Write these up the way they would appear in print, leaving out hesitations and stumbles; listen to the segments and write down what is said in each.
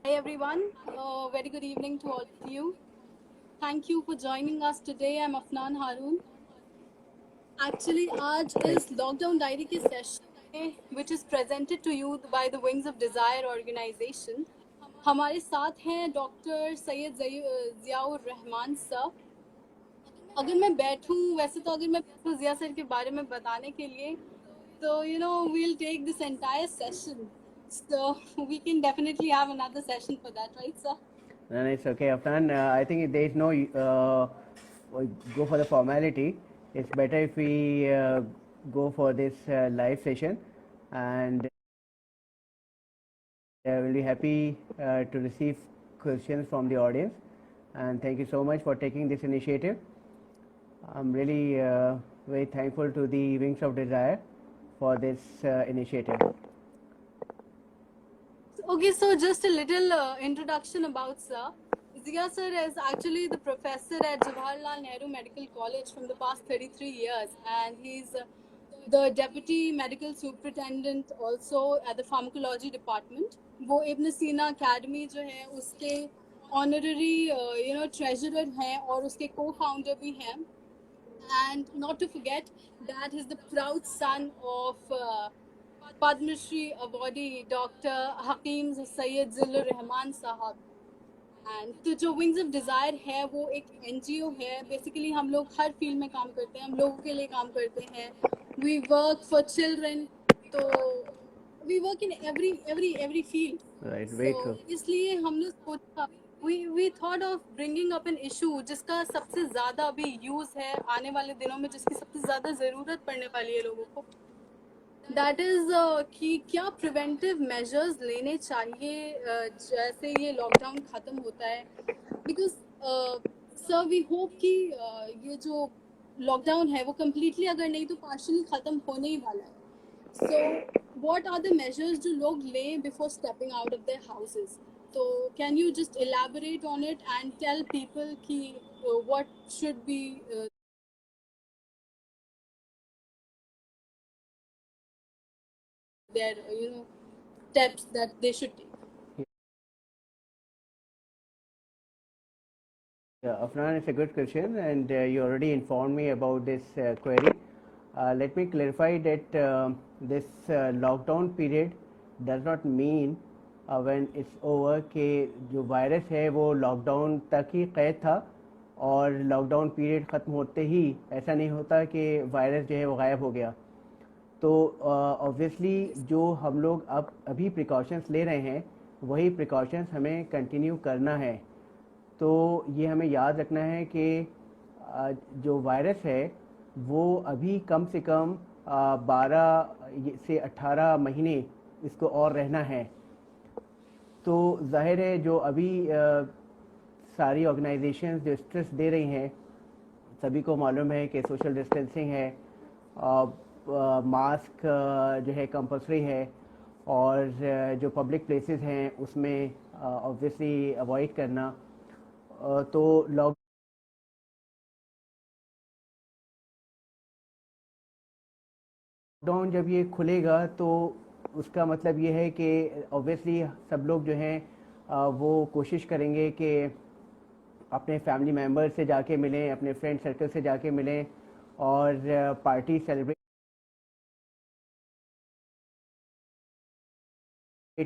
Hi everyone, very good evening to all of you. Thank you for joining us today. I'm Afnan Haroon. Actually, आज Thank इस lockdown diary के session में which is presented to you by the Wings of Desire organization. हमारे साथ हैं doctor Syed Ziaur Rahman sir. अगर मैं बैठूं वैसे तो अगर मैं बैठूं ज़िया सर के बारे में बताने के लिए तो we'll take this entire session. So we can definitely have another session for that, right, sir? No, it's okay, Afnan. I think there is no go for the formality. It's better if we go for this live session, and we'll be happy to receive questions from the audience. And thank you so much for taking this initiative. I'm really very thankful to the Wings of Desire for this initiative. Okay, so just a little introduction about Sir. Zia Sir is actually the professor at Jawaharlal Nehru Medical College from the past 33 years, and he's the deputy medical superintendent also at the pharmacology department. वो इब्न सीना academy जो है उसके honorary treasurer हैं और उसके co-founder भी हैं. And not to forget that he's the proud son of Padma Shri awardee Dr. Hakim Sayyid Zillur Rahman Sahab. And तो जो विंग्स ऑफ डिज़ायर है वो एक एनजीओ है. बेसिकली हम लोग हर फील्ड में काम करते हैं, हम लोगों के लिए काम करते हैं. वी वर्क फॉर चिल्ड्रन, तो we work in every field. Right, very so true. इसलिए हमने सोचा we thought of bringing up an issue जिसका सबसे ज़्यादा अभी यूज़ है आने वाले दिनों में, जिसकी सबसे ज़्यादा ज़रूरत पड़ने वाली है लोगों को. दैट इज़ कि क्या प्रिवेंटिव मेजर्स लेने चाहिए जैसे ये लॉकडाउन ख़त्म होता है. बिकॉज सर वी होप कि ये जो लॉकडाउन है वो कम्प्लीटली अगर नहीं तो पार्शली ख़त्म होने ही वाला है. So what are the measures जो लोग लें before stepping out of their houses. तो can you just elaborate on it and tell people कि what should be their steps that they should take. Yeah, Afnan, it's a good question, and you already informed me about this query. Let me clarify that this lockdown period does not mean when it's over कि जो virus है वो lockdown तक ही कैद था और lockdown period ख़त्म होते ही ऐसा नहीं होता कि वायरस जो है वो गायब हो गया. तो ऑब्वियसली जो हम लोग अब अभी प्रिकॉशंस ले रहे हैं वही प्रिकॉशंस हमें कंटिन्यू करना है. तो ये हमें याद रखना है कि जो वायरस है वो अभी कम से कम 12 से 18 महीने इसको और रहना है. तो जाहिर है जो अभी सारी ऑर्गेनाइजेशंस जो स्ट्रेस दे रही हैं, सभी को मालूम है कि सोशल डिस्टेंसिंग है, मास्क जो है कंपलसरी है, और जो पब्लिक प्लेसेस हैं उसमें ऑब्वियसली अवॉइड करना. तो लॉकडाउन जब ये खुलेगा तो उसका मतलब ये है कि ऑब्वियसली सब लोग जो हैं वो कोशिश करेंगे कि अपने फैमिली मेम्बर से जाके मिलें, अपने फ्रेंड सर्कल से जाके मिलें और पार्टी सेलिब्रेट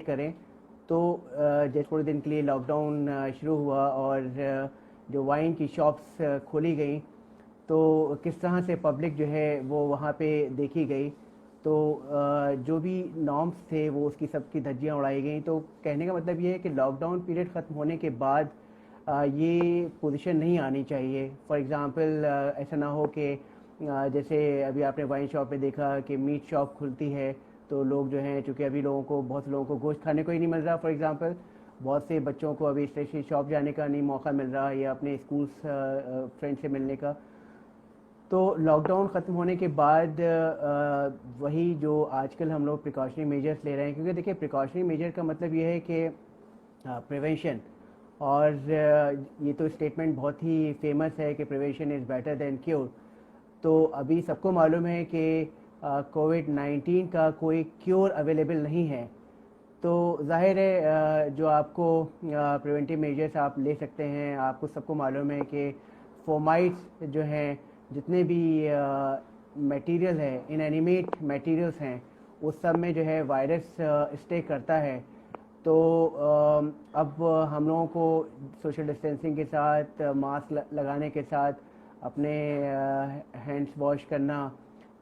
करें. तो जैसे थोड़े दिन के लिए लॉकडाउन शुरू हुआ और जो वाइन की शॉप्स खोली गई तो किस तरह से पब्लिक जो है वो वहाँ पे देखी गई. तो जो भी नॉर्म्स थे वो उसकी सबकी धज्जियाँ उड़ाई गई. तो कहने का मतलब ये है कि लॉकडाउन पीरियड ख़त्म होने के बाद ये पोजीशन नहीं आनी चाहिए. फॉर एग्ज़ाम्पल ऐसा ना हो कि जैसे अभी आपने वाइन शॉप पे देखा कि मीट शॉप खुलती है तो लोग जो हैं, चूँकि अभी लोगों को बहुत लोगों को गोश्त खाने को ही नहीं मिल रहा, फॉर एग्ज़ाम्पल बहुत से बच्चों को अभी स्पेशली शॉप जाने का नहीं मौका मिल रहा या अपने स्कूल फ्रेंड से मिलने का. तो लॉकडाउन ख़त्म होने के बाद वही जो आजकल हम लोग प्रिकॉशनरी मेजर्स ले रहे हैं, क्योंकि देखिए प्रिकॉशनरी मेजर का मतलब ये है कि प्रिवेंशन. और ये तो स्टेटमेंट बहुत ही फेमस है कि prevention is better than cure. तो अभी सबको मालूम है कि कोविड-19 का कोई क्योर अवेलेबल नहीं है. तो जाहिर है जो आपको प्रिवेंटिव मेजर्स आप ले सकते हैं, आपको सबको मालूम है कि फोमाइट्स जो हैं, जितने भी मटेरियल है, इनएनिमेट मटेरियल्स हैं, उस सब में जो है वायरस स्टे करता है। तो अब हम लोगों को सोशल डिस्टेंसिंग के साथ, मास्क लगाने के साथ, अपने हैंड्स वॉश करना,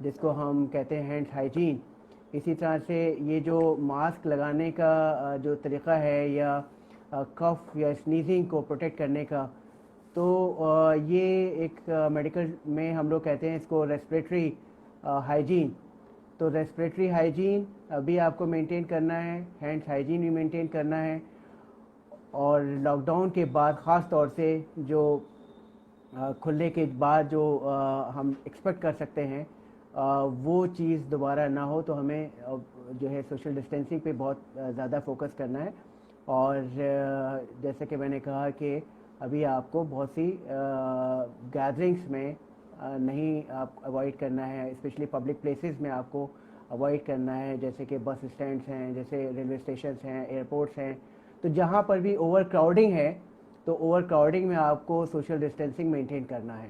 जिसको हम कहते हैं हैंड्स हाइजीन, इसी तरह से ये जो मास्क लगाने का जो तरीक़ा है, या कफ या स्नीजिंग को प्रोटेक्ट करने का, तो ये एक मेडिकल में हम लोग कहते हैं इसको रेस्पिरेटरी हाइजीन। तो रेस्पिरेटरी हाइजीन भी आपको मेंटेन करना है, हैंड्स हाइजीन भी मेंटेन करना है। और लॉकडाउन के बाद ख़ास तौर से जो खुलने के बाद जो हम एक्सपेक्ट कर सकते हैं, वो चीज़ दोबारा ना हो, तो हमें जो है सोशल डिस्टेंसिंग पे बहुत ज़्यादा फोकस करना है। और जैसे कि मैंने कहा कि अभी आपको बहुत सी गैदरिंग्स में नहीं आप अवॉइड करना है, स्पेशली पब्लिक प्लेसेस में आपको अवॉइड करना है, जैसे कि बस स्टैंड्स हैं, जैसे रेलवे स्टेशन हैं, एयरपोर्ट्स हैं। तो जहाँ पर भी ओवर क्राउडिंग है, तो ओवर क्राउडिंग में आपको सोशल डिस्टेंसिंग मेंटेन करना है।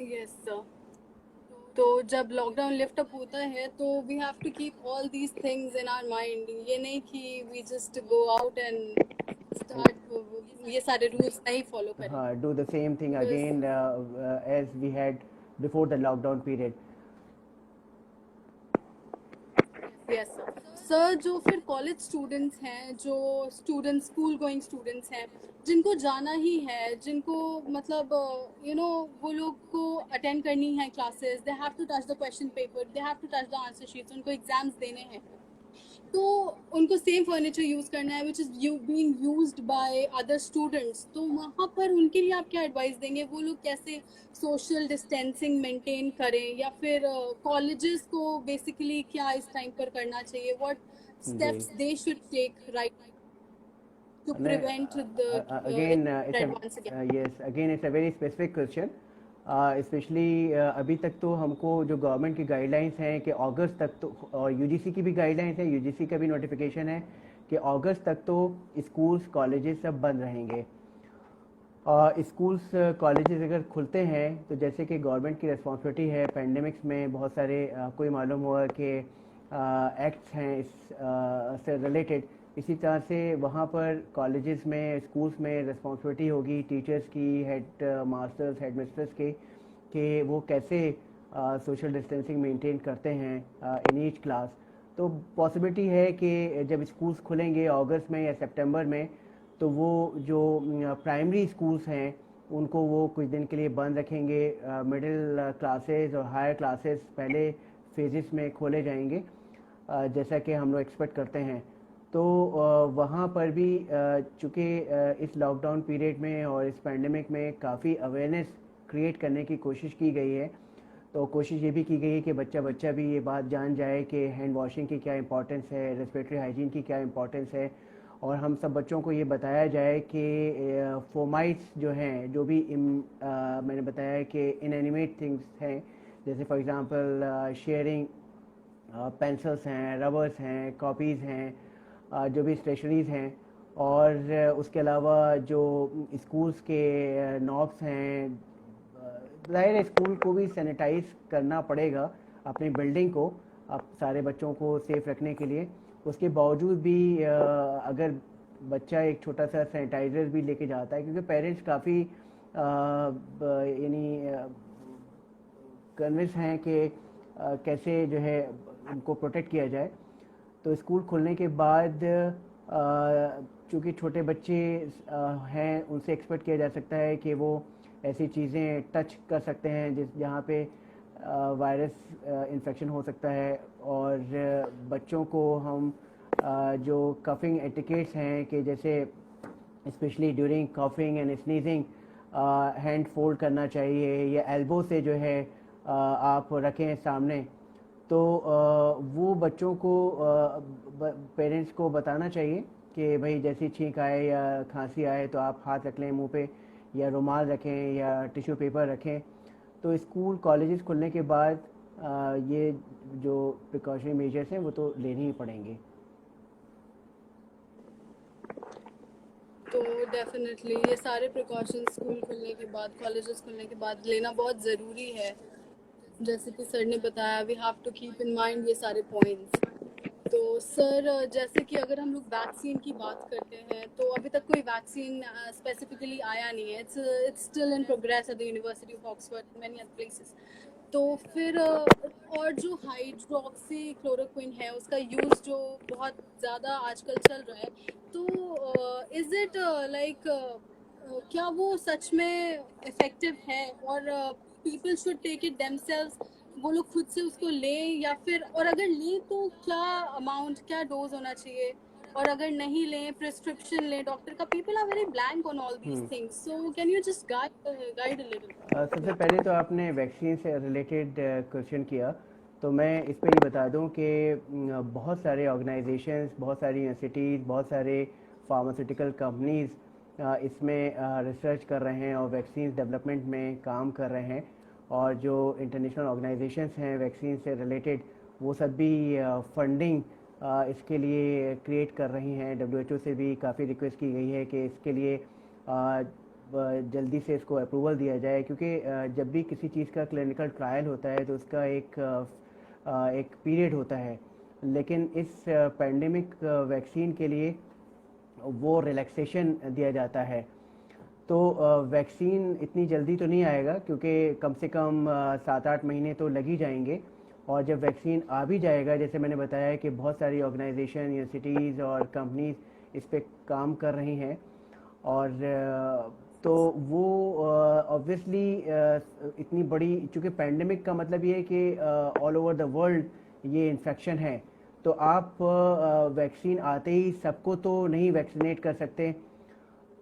Yes sir. तो जब लॉकडाउन लिफ्ट अप होता है तो we have to keep all these things in our mind. ये नहीं कि we just go out and start ये सारे रूल्स नहीं फॉलो करें। हाँ, do the same thing again as we had before the lockdown period. Yes sir. Sir, जो फिर कॉलेज स्टूडेंट्स हैं, जो स्टूडेंट्स स्कूल गोइंग स्टूडेंट्स हैं, जिनको जाना ही है, जिनको मतलब वो लोग को अटेंड करनी है classes, they have to touch the question paper, they have to touch the answer sheets, उनको एग्जाम्स देने हैं, तो उनको सेम फर्नीचर यूज करना है which is being used by other students. तो वहाँ पर उनके लिए आप क्या एडवाइस देंगे? वो लोग कैसे सोशल डिस्टेंसिंग मेंटेन करें, या फिर कॉलेजेस को बेसिकली क्या इस टाइम पर करना चाहिए? व्हाट जी, steps they should take right to prevent the again spread once again? yes, again it's a very specific question, specially अभी तक तो हमको जो गवर्नमेंट की गाइडलाइंस हैं कि अगस्त तक तो, और यूजीसी की भी गाइडलाइंस है, यूजीसी का भी नोटिफिकेशन है कि अगस्त तक तो स्कूल्स कॉलेजेस सब बंद रहेंगे। स्कूल्स कॉलेजेस अगर खुलते हैं तो जैसे कि गवर्नमेंट की रिस्पॉन्सिबिलिटी है, पेंडेमिक्स में बहुत सारे आपको ही मालूम हुआ कि एक्ट्स हैं इस से रिलेटेड। इसी तरह से वहाँ पर कॉलेजेस में, स्कूल्स में रिस्पॉन्सिबिलिटी होगी टीचर्स की, हेड मास्टर्स, हेड मिस्ट्रेस की, कि वो कैसे सोशल डिस्टेंसिंग मेंटेन करते हैं इन ईच क्लास। तो पॉसिबिलिटी है कि जब स्कूल्स खुलेंगे अगस्त में या सितंबर में, तो वो जो प्राइमरी स्कूल्स हैं उनको वो कुछ दिन के लिए बंद रखेंगे। मिडिल क्लासेस और हायर क्लासेस पहले फेजेस में खोले जाएंगे, जैसा कि हम लोग एक्सपेक्ट करते हैं। तो वहाँ पर भी चूँकि इस लॉकडाउन पीरियड में और इस पैंडमिक में काफ़ी अवेयरनेस क्रिएट करने की कोशिश की गई है। तो कोशिश ये भी की गई है कि बच्चा बच्चा भी ये बात जान जाए कि हैंड वॉशिंग की क्या इंपॉर्टेंस है, रेस्पिरेटरी हाइजीन की क्या इंपॉर्टेंस है, और हम सब बच्चों को ये बताया जाए कि फोमाइट्स जो हैं, जो भी मैंने बताया कि इनएनिमेट थिंग्स हैं, जैसे फॉर एग्जांपल शेयरिंग पेंसिल्स हैं, रबर्स हैं, कॉपीज़ हैं, जो भी स्टेशनरीज़ हैं, और उसके अलावा जो स्कूल्स के नॉब्स हैं, ज़ाहिर है स्कूल को भी सैनिटाइज करना पड़ेगा अपनी बिल्डिंग को, अब सारे बच्चों को सेफ रखने के लिए। उसके बावजूद भी अगर बच्चा एक छोटा सा सैनिटाइज़र भी लेके जाता है, क्योंकि पेरेंट्स काफ़ी यानी कन्विंस हैं कि कैसे जो है उनको प्रोटेक्ट किया जाए। तो स्कूल खुलने के बाद चूँकि छोटे बच्चे हैं, उनसे एक्सपेक्ट किया जा सकता है कि वो ऐसी चीज़ें टच कर सकते हैं जहाँ पे वायरस इन्फेक्शन हो सकता है। और बच्चों को हम जो कफिंग एटिकेट्स हैं, कि जैसे specially during coughing and sneezing hand fold करना चाहिए, या एल्बो से जो है आप रखें सामने, तो वो बच्चों को पेरेंट्स को बताना चाहिए कि भाई जैसी छींक आए या खांसी आए तो आप हाथ रख लें मुंह पे, या रुमाल रखें या टिश्यू पेपर रखें। तो स्कूल कॉलेजेस खुलने के बाद ये जो प्रिकॉशनरी मेजर्स हैं वो तो लेने ही पड़ेंगे। तो डेफिनेटली ये सारे प्रिकॉशंस स्कूल खुलने के बाद, कॉलेजेस खुलने के बाद लेना बहुत ज़रूरी है। जैसे कि सर ने बताया, we have to keep in mind ये सारे पॉइंट्स। तो सर, जैसे कि अगर हम लोग वैक्सीन की बात करते हैं, तो अभी तक कोई वैक्सीन स्पेसिफिकली आया नहीं है। It's still in progress at the university of Oxford, many other places. तो फिर और जो हाइड्रोक्सी क्लोरोक्विन है, उसका यूज़ जो बहुत ज़्यादा आजकल चल रहा है, तो इज़ इट लाइक क्या वो सच में इफ़ेक्टिव है, और people should take it themselves, वो लोग खुद से उसको लें, या फिर और अगर लें तो क्या अमाउंट, क्या डोज होना चाहिए, और अगर नहीं लें, प्रिस्क्रिप्शन लें डॉक्टर का? People are very blank on all these things, so can you just guide a little? सबसे पहले तो आपने वैक्सीन से रिलेटेड क्वेश्चन किया, तो मैं इस पे ये बता दूं कि बहुत सारे ऑर्गेनाइजेशंस, बहुत सारी यूनिवर्सिटीज़, बहुत सारे फार्मास्यूटिकल कंपनीज़ इसमें रिसर्च कर रहे हैं और वैक्सीन डेवलपमेंट में काम कर रहे हैं। और जो इंटरनेशनल ऑर्गेनाइजेशंस हैं वैक्सीन से रिलेटेड, वो सब भी फंडिंग इसके लिए क्रिएट कर रही हैं। डब्ल्यूएचओ से भी काफ़ी रिक्वेस्ट की गई है कि इसके लिए जल्दी से इसको अप्रूवल दिया जाए, क्योंकि जब भी किसी चीज़ का क्लिनिकल ट्रायल होता है तो उसका एक पीरियड होता है, लेकिन इस पैंडेमिक वैक्सीन के लिए वो रिलैक्सेशन दिया जाता है। तो वैक्सीन इतनी जल्दी तो नहीं आएगा, क्योंकि कम से कम 7-8 महीने तो लग ही जाएंगे। और जब वैक्सीन आ भी जाएगा, जैसे मैंने बताया कि बहुत सारी ऑर्गेनाइजेशन, यूनिवर्सिटीज़ और कंपनीज इस पे काम कर रही हैं। और तो वो ऑब्वियसली इतनी बड़ी, चूँकि पैंडेमिक का मतलब ये है कि ऑल ओवर द वर्ल्ड ये इन्फेक्शन है, तो आप वैक्सीन आते ही सबको तो नहीं वैक्सीनेट कर सकते।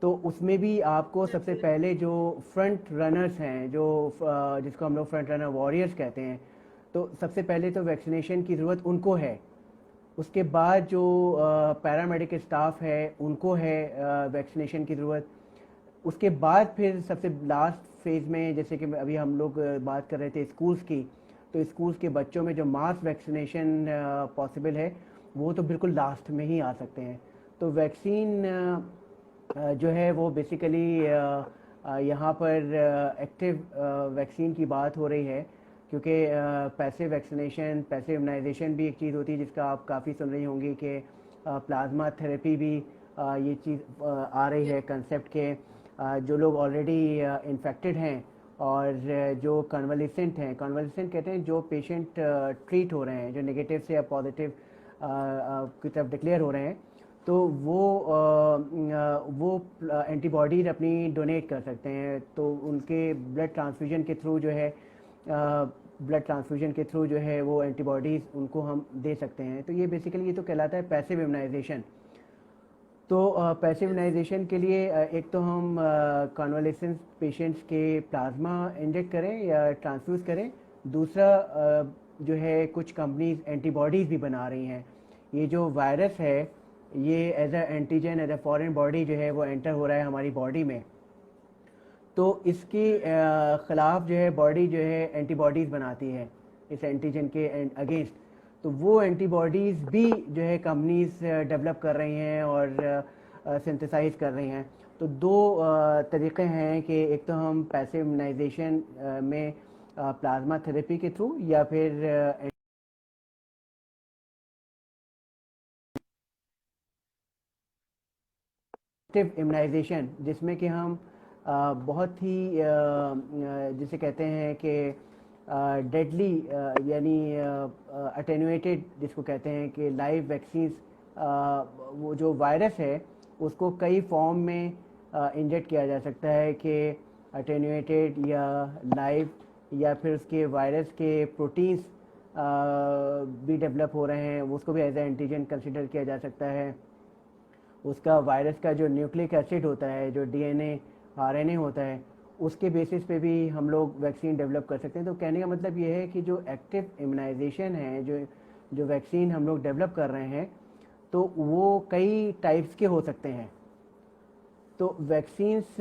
तो उसमें भी आपको सबसे पहले जो फ्रंट रनर्स हैं, जो जिसको हम लोग फ्रंट रनर वॉरियर्स कहते हैं, तो सबसे पहले तो वैक्सीनेशन की ज़रूरत उनको है। उसके बाद जो पैरामेडिक स्टाफ है उनको है वैक्सीनेशन की ज़रूरत। उसके बाद फिर सबसे लास्ट फेज़ में, जैसे कि अभी हम लोग बात कर रहे थे स्कूल्स की, तो स्कूल्स के बच्चों में जो मास वैक्सीनेशन पॉसिबल है, वो तो बिल्कुल लास्ट में ही आ सकते हैं। तो वैक्सीन जो है वो बेसिकली यहाँ पर एक्टिव वैक्सीन की बात हो रही है, क्योंकि पैसिव वैक्सीनेशन, पैसिव इम्यूनाइजेशन भी एक चीज़ होती है जिसका आप काफ़ी सुन रही होंगी कि प्लाज्मा थेरेपी भी ये चीज़ आ रही है कंसेप्ट के। जो लोग ऑलरेडी इन्फेक्टेड हैं और जो कन्वलिसेंट हैं, कन्वलिसेंट कहते हैं जो पेशेंट ट्रीट हो रहे हैं, जो नेगेटिव से या पॉजिटिव की तरफ डिक्लेयर हो रहे हैं, तो वो एंटीबॉडीज़ अपनी डोनेट कर सकते हैं। तो उनके ब्लड ट्रांसफ्यूजन के थ्रू जो है वो एंटीबॉडीज़ उनको हम दे सकते हैं। तो ये बेसिकली ये तो कहलाता है पैसिव इम्यूनाइजेशन। तो पैसिव इम्यूनाइजेशन के लिए एक तो हम कन्वालेसेंट पेशेंट्स के प्लाज्मा इंजेक्ट करें या ट्रांसफ्यूज़ करें। दूसरा जो है, कुछ कंपनीज एंटीबॉडीज़ भी बना रही हैं। ये जो वायरस है, ये as a antigen, as a foreign body जो है वो एंटर हो रहा है हमारी बॉडी में, तो इसके ख़िलाफ़ जो है बॉडी जो है एंटीबॉडीज़ बनाती है इस एंटीजन के अगेंस्ट। तो वो एंटीबॉडीज़ भी जो है कंपनीज डेवलप कर रही हैं और सिंथेसाइज कर रही हैं। तो दो तरीक़े हैं कि एक तो हम पैसिव इम्यूनाइजेशन में प्लाज्मा थेरेपी के थ्रू, या फिर एक्टिव इम्यूनाइजेशन, जिसमें कि हम बहुत ही जिसे कहते हैं कि डेडली, यानी अटेनुएटेड, जिसको कहते हैं कि लाइव वैक्सीन्स, वो जो वायरस है उसको कई फॉर्म में इंजेक्ट किया जा सकता है, कि अटेनुएटेड या लाइव, या फिर उसके वायरस के प्रोटीन्स भी डेवलप हो रहे हैं, उसको भी एज ए एंटीजन कंसिडर किया जा सकता है। उसका वायरस का जो न्यूक्लिक एसिड होता है, जो डीएनए आरएनए होता है, उसके बेसिस पे भी हम लोग वैक्सीन डेवलप कर सकते हैं। तो कहने का मतलब ये है कि जो एक्टिव इम्यूनाइजेशन है, जो वैक्सीन हम लोग डेवलप कर रहे हैं, तो वो कई टाइप्स के हो सकते हैं। तो वैक्सीन्स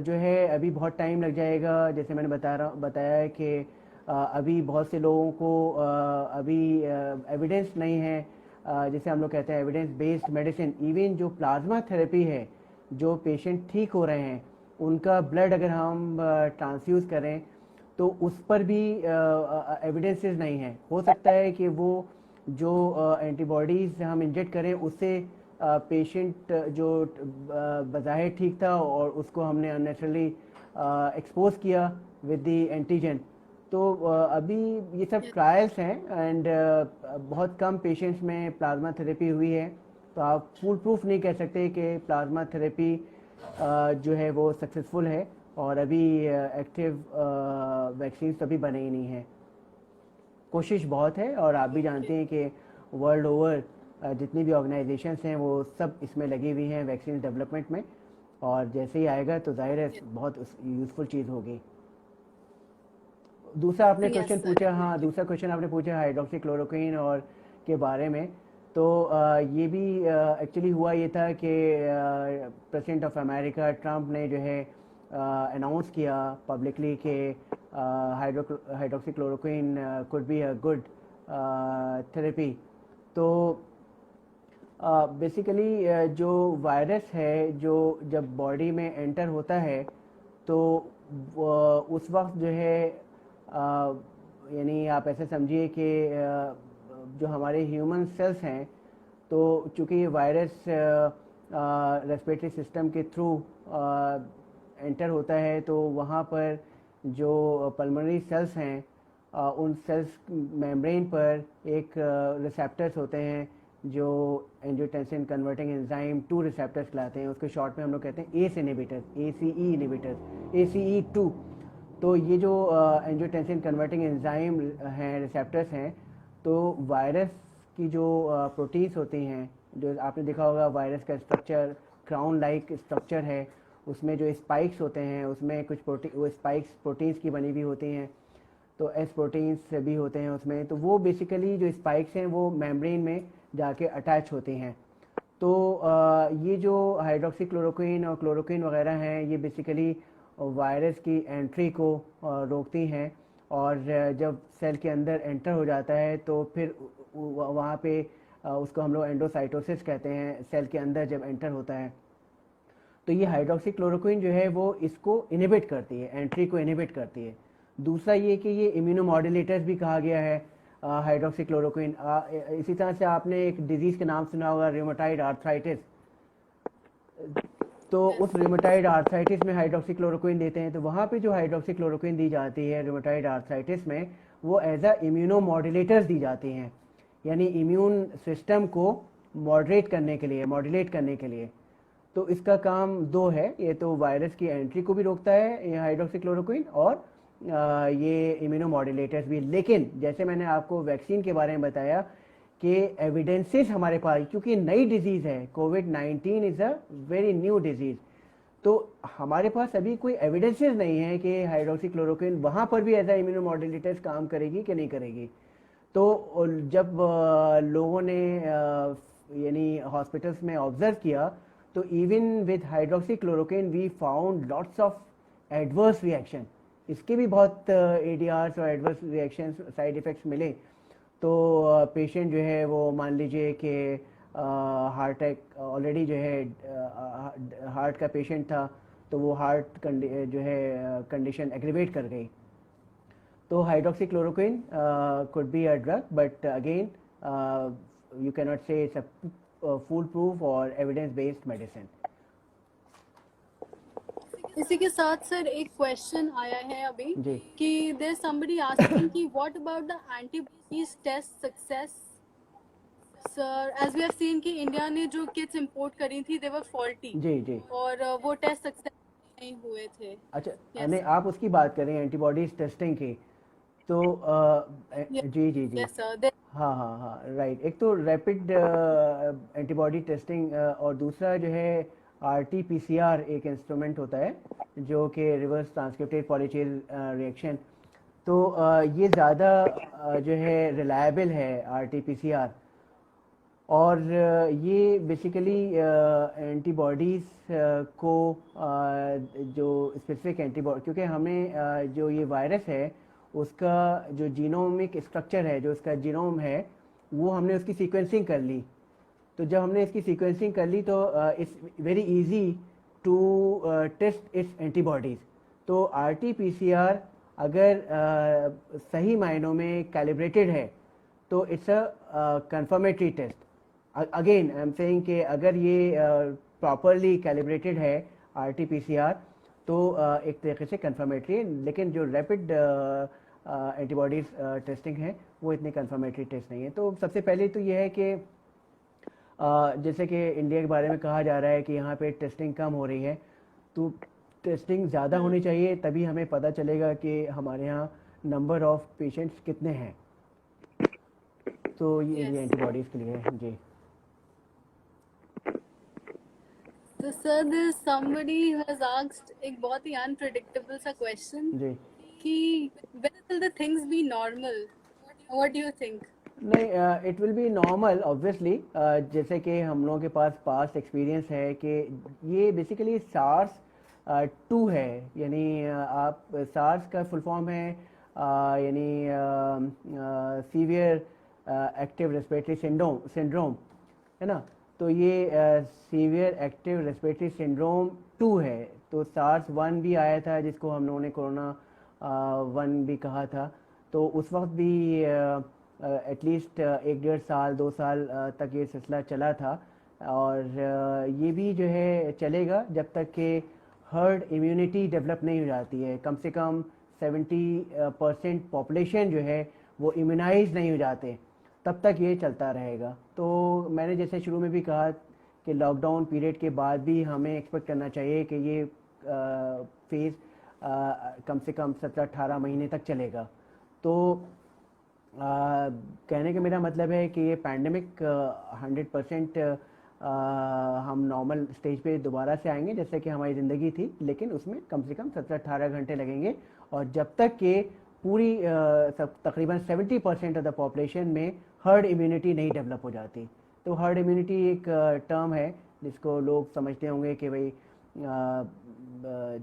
जो है अभी बहुत टाइम लग जाएगा। जैसे मैंने बताया है कि अभी बहुत से लोगों को अभी एविडेंस नहीं है, जैसे हम लोग कहते हैं एविडेंस बेस्ड मेडिसिन। इवन जो प्लाज्मा थेरेपी है, जो पेशेंट ठीक हो रहे हैं उनका ब्लड अगर हम ट्रांसफ्यूज़ करें तो उस पर भी एविडेंसेस नहीं है। हो सकता है कि वो जो एंटीबॉडीज़ हम इंजेक्ट करें उससे पेशेंट जो बज़ाहिर ठीक था और उसको हमने अननेचुरली एक्सपोज किया विद द एंटीजन। तो अभी ये सब ट्रायल्स हैं एंड बहुत कम पेशेंट्स में प्लाज्मा थेरेपी हुई है, तो आप फुल प्रूफ नहीं कह सकते कि प्लाज्मा थेरेपी जो है वो सक्सेसफुल है। और अभी एक्टिव वैक्सीन अभी बने ही नहीं है। कोशिश बहुत है और आप भी जानते हैं कि वर्ल्ड ओवर जितनी भी ऑर्गेनाइजेशंस हैं वो सब इसमें लगी हुई हैं वैक्सीन डेवलपमेंट में, और जैसे ही आएगा तो जाहिर है बहुत यूज़फुल चीज़ होगी। दूसरा आपने Yes, क्वेश्चन sir. पूछा, हाँ दूसरा क्वेश्चन आपने पूछा हाइड्रोक्सीक्लोरोक्विन और के बारे में। तो ये भी एक्चुअली हुआ ये था कि प्रेसिडेंट ऑफ अमेरिका ट्रम्प ने जो है अनाउंस किया पब्लिकली कि hydroxychloroquine could be a good therapy. तो बेसिकली जो वायरस है जो जब बॉडी में एंटर होता है तो उस वक्त जो है यानी आप ऐसे समझिए कि जो हमारे ह्यूमन सेल्स हैं, तो चूँकि ये वायरस रेस्पिरेटरी सिस्टम के थ्रू एंटर होता है तो वहाँ पर जो पल्मोनरी सेल्स हैं उन सेल्स मेम्ब्रेन पर एक रिसेप्टर्स होते हैं जो एंजियोटेंसिन कन्वर्टिंग एंजाइम 2 रिसेप्टर्स कहलाते हैं। उसके शॉर्ट में हम लोग कहते हैं S inhibitors, ACE inhibitors, ACE2। तो ये जो एंजियोटेंसिन कन्वर्टिंग एंजाइम हैं, रिसेप्टर्स हैं, तो वायरस की जो प्रोटीन्स होती हैं, जो आपने देखा होगा वायरस का स्ट्रक्चर क्राउन लाइक स्ट्रक्चर है, उसमें जो स्पाइक्स होते हैं उसमें कुछ वो स्पाइक्स प्रोटीन्स की बनी हुई होती हैं, तो एस प्रोटीन्स भी होते हैं उसमें। तो वो बेसिकली जो स्पाइक्स हैं वो मेम्ब्रेन में जाके अटैच होती हैं। तो ये जो हाइड्रोक्सीक्लोरोक्विन और क्लोरोक्विन वगैरह हैं ये बेसिकली वायरस की एंट्री को रोकती हैं, और जब सेल के अंदर एंटर हो जाता है तो फिर वहाँ पे उसको हम लोग एंडोसाइटोसिस कहते हैं, सेल के अंदर जब एंटर होता है। तो ये हाइड्रोक्सीक्लोरोक्विन जो है वो इसको इनहिबिट करती है, एंट्री को इनहिबिट करती है। दूसरा ये कि ये इम्यूनोमॉड्यूलेटर्स भी कहा गया है हाइड्रोक्सीक्लोरोक्विन। इसी तरह से आपने एक डिजीज़ के नाम सुना होगा रूमेटॉइड आर्थराइटिस, तो उस रूमेटॉइड आर्थराइटिस में हाइड्रोक्सीक्लोरोक्विन देते हैं। तो वहाँ पे जो हाइड्रोक्सीक्लोरोक्विन दी जाती है रूमेटॉइड आर्थराइटिस में, वो एज अ इम्यूनोमॉड्यूलेटर्स दी जाती हैं, यानी इम्यून सिस्टम को मॉडरेट करने के लिए, मॉड्यूलेट करने के लिए। तो इसका काम दो है, ये तो वायरस की एंट्री को भी रोकता है ये हाइड्रोक्सीक्लोरोक्विन, और ये इम्यूनोमॉड्यूलेटर्स भी। लेकिन जैसे मैंने आपको वैक्सीन के बारे में बताया कि एविडेंसेस हमारे पास, क्योंकि नई डिजीज़ है, कोविड-19 is a very new disease, तो हमारे पास अभी कोई एविडेंसेस नहीं है कि हाइड्रोक्सीक्लोरोक्विन वहाँ पर भी एज अ इम्यूनोमॉड्यूलेटर्स काम करेगी कि नहीं करेगी। तो जब लोगों ने यानी हॉस्पिटल्स में ऑब्जर्व किया, तो even with hydroxychloroquine we found lots of adverse reaction. इसके भी बहुत ADRs और एडवर्स रिएक्शन साइड इफ़ेक्ट्स मिले। तो पेशेंट जो है वो मान लीजिए कि हार्ट अटैक ऑलरेडी जो है हार्ट का पेशेंट था, तो वो हार्ट जो है कंडीशन एग्रीवेट कर गई। तो hydroxychloroquine could be a drug, but again you cannot say it's a foolproof or evidence-based medicine. इसी के साथ सर एक क्वेश्चन आया है अभी जी कि देयर समबडी आस्किंग कि what about the antibodies test success sir, as we have seen कि इंडिया ने जो किट्स इंपोर्ट करी थी दे वर फॉल्टी, जी जी। और वो टेस्ट सक्सेस नहीं हुए थे। अच्छा, Yes, नहीं sir. आप उसकी बात करें एंटीबॉडीज टेस्टिंग की, तो Yes, जी जी जी, yes, sir. There- हाँ हाँ हाँ राइट। एक तो रैपिड एंटीबॉडी टेस्टिंग और दूसरा जो है RT-PCR एक इंस्ट्रूमेंट होता है जो कि रिवर्स ट्रांसक्रिप्टेड पॉलीचेन रिएक्शन। तो ये ज़्यादा जो है रिलायबल है RT-PCR, और ये बेसिकली एंटीबॉडीज़ को जो स्पेसिफिक एंटीबॉडी, क्योंकि हमें जो ये वायरस है उसका जो जीनोमिक स्ट्रक्चर है, जो उसका जीनोम है, वो हमने उसकी सीक्वेंसिंग कर ली। तो जब हमने इसकी सीक्वेंसिंग कर ली तो it's very easy to test its antibodies. तो RT-PCR अगर सही मायनों में कैलिब्रेटेड है तो it's a confirmatory test. Again I am saying कि अगर ये प्रॉपरली कैलिब्रेटेड है RT-PCR तो एक तरीके से कंफर्मेटरी है, लेकिन जो रैपिड एंटीबॉडीज़ टेस्टिंग है वो इतनी कंफर्मेटरी टेस्ट नहीं है। तो सबसे पहले तो ये है कि जैसे कि इंडिया के बारे में कहा जा रहा है कि यहाँ पे टेस्टिंग कम हो रही है, तो टेस्टिंग ज़्यादा होनी चाहिए, तभी हमें पता चलेगा कि हमारे यहाँ नंबर ऑफ पेशेंट्स कितने हैं। तो ये Yes. एंटीबॉडीज़ के लिए है जी। So sir, there's somebody who has asked एक बहुत ही unpredictable सा question जी कि when will the things be normal? What do you think? नहीं, it will be normal obviously. जैसे कि हम लोगों के पास पास्ट एक्सपीरियंस है कि ये बेसिकली सार्स 2 है, यानी आप सार्स का फुल फॉर्म है यानी सीवियर एक्टिव रेस्पिरेटरी सिंड्रोम है ना। तो ये सीवियर एक्टिव रेस्पिरेटरी सिंड्रोम 2 है। तो सार्स 1 भी आया था जिसको हम लोगों ने कोरोना 1 भी कहा था। तो उस वक्त भी एटलीस्ट 1-1.5 साल 2 साल तक ये सिलसिला चला था, और ये भी जो है चलेगा जब तक कि हर्ड इम्यूनिटी डेवलप नहीं हो जाती है। कम से कम 70% पॉपुलेशन जो है वो इम्यूनाइज नहीं हो जाते, तब तक ये चलता रहेगा। तो मैंने जैसे शुरू में भी कहा कि लॉकडाउन पीरियड के बाद भी हमें एक्सपेक्ट करना चाहिए कि ये फेज़ कम से कम 17-18 महीने तक चलेगा। तो कहने का मेरा मतलब है कि ये पैंडमिक 100% हम नॉर्मल स्टेज पे दोबारा से आएंगे जैसे कि हमारी ज़िंदगी थी, लेकिन उसमें कम से कम 17-18 घंटे लगेंगे। और जब तक कि पूरी तकरीबन 70% ऑफ द पॉपुलेशन में हर्ड इम्यूनिटी नहीं डेवलप हो जाती। तो हर्ड इम्यूनिटी एक टर्म है जिसको लोग समझते होंगे कि भाई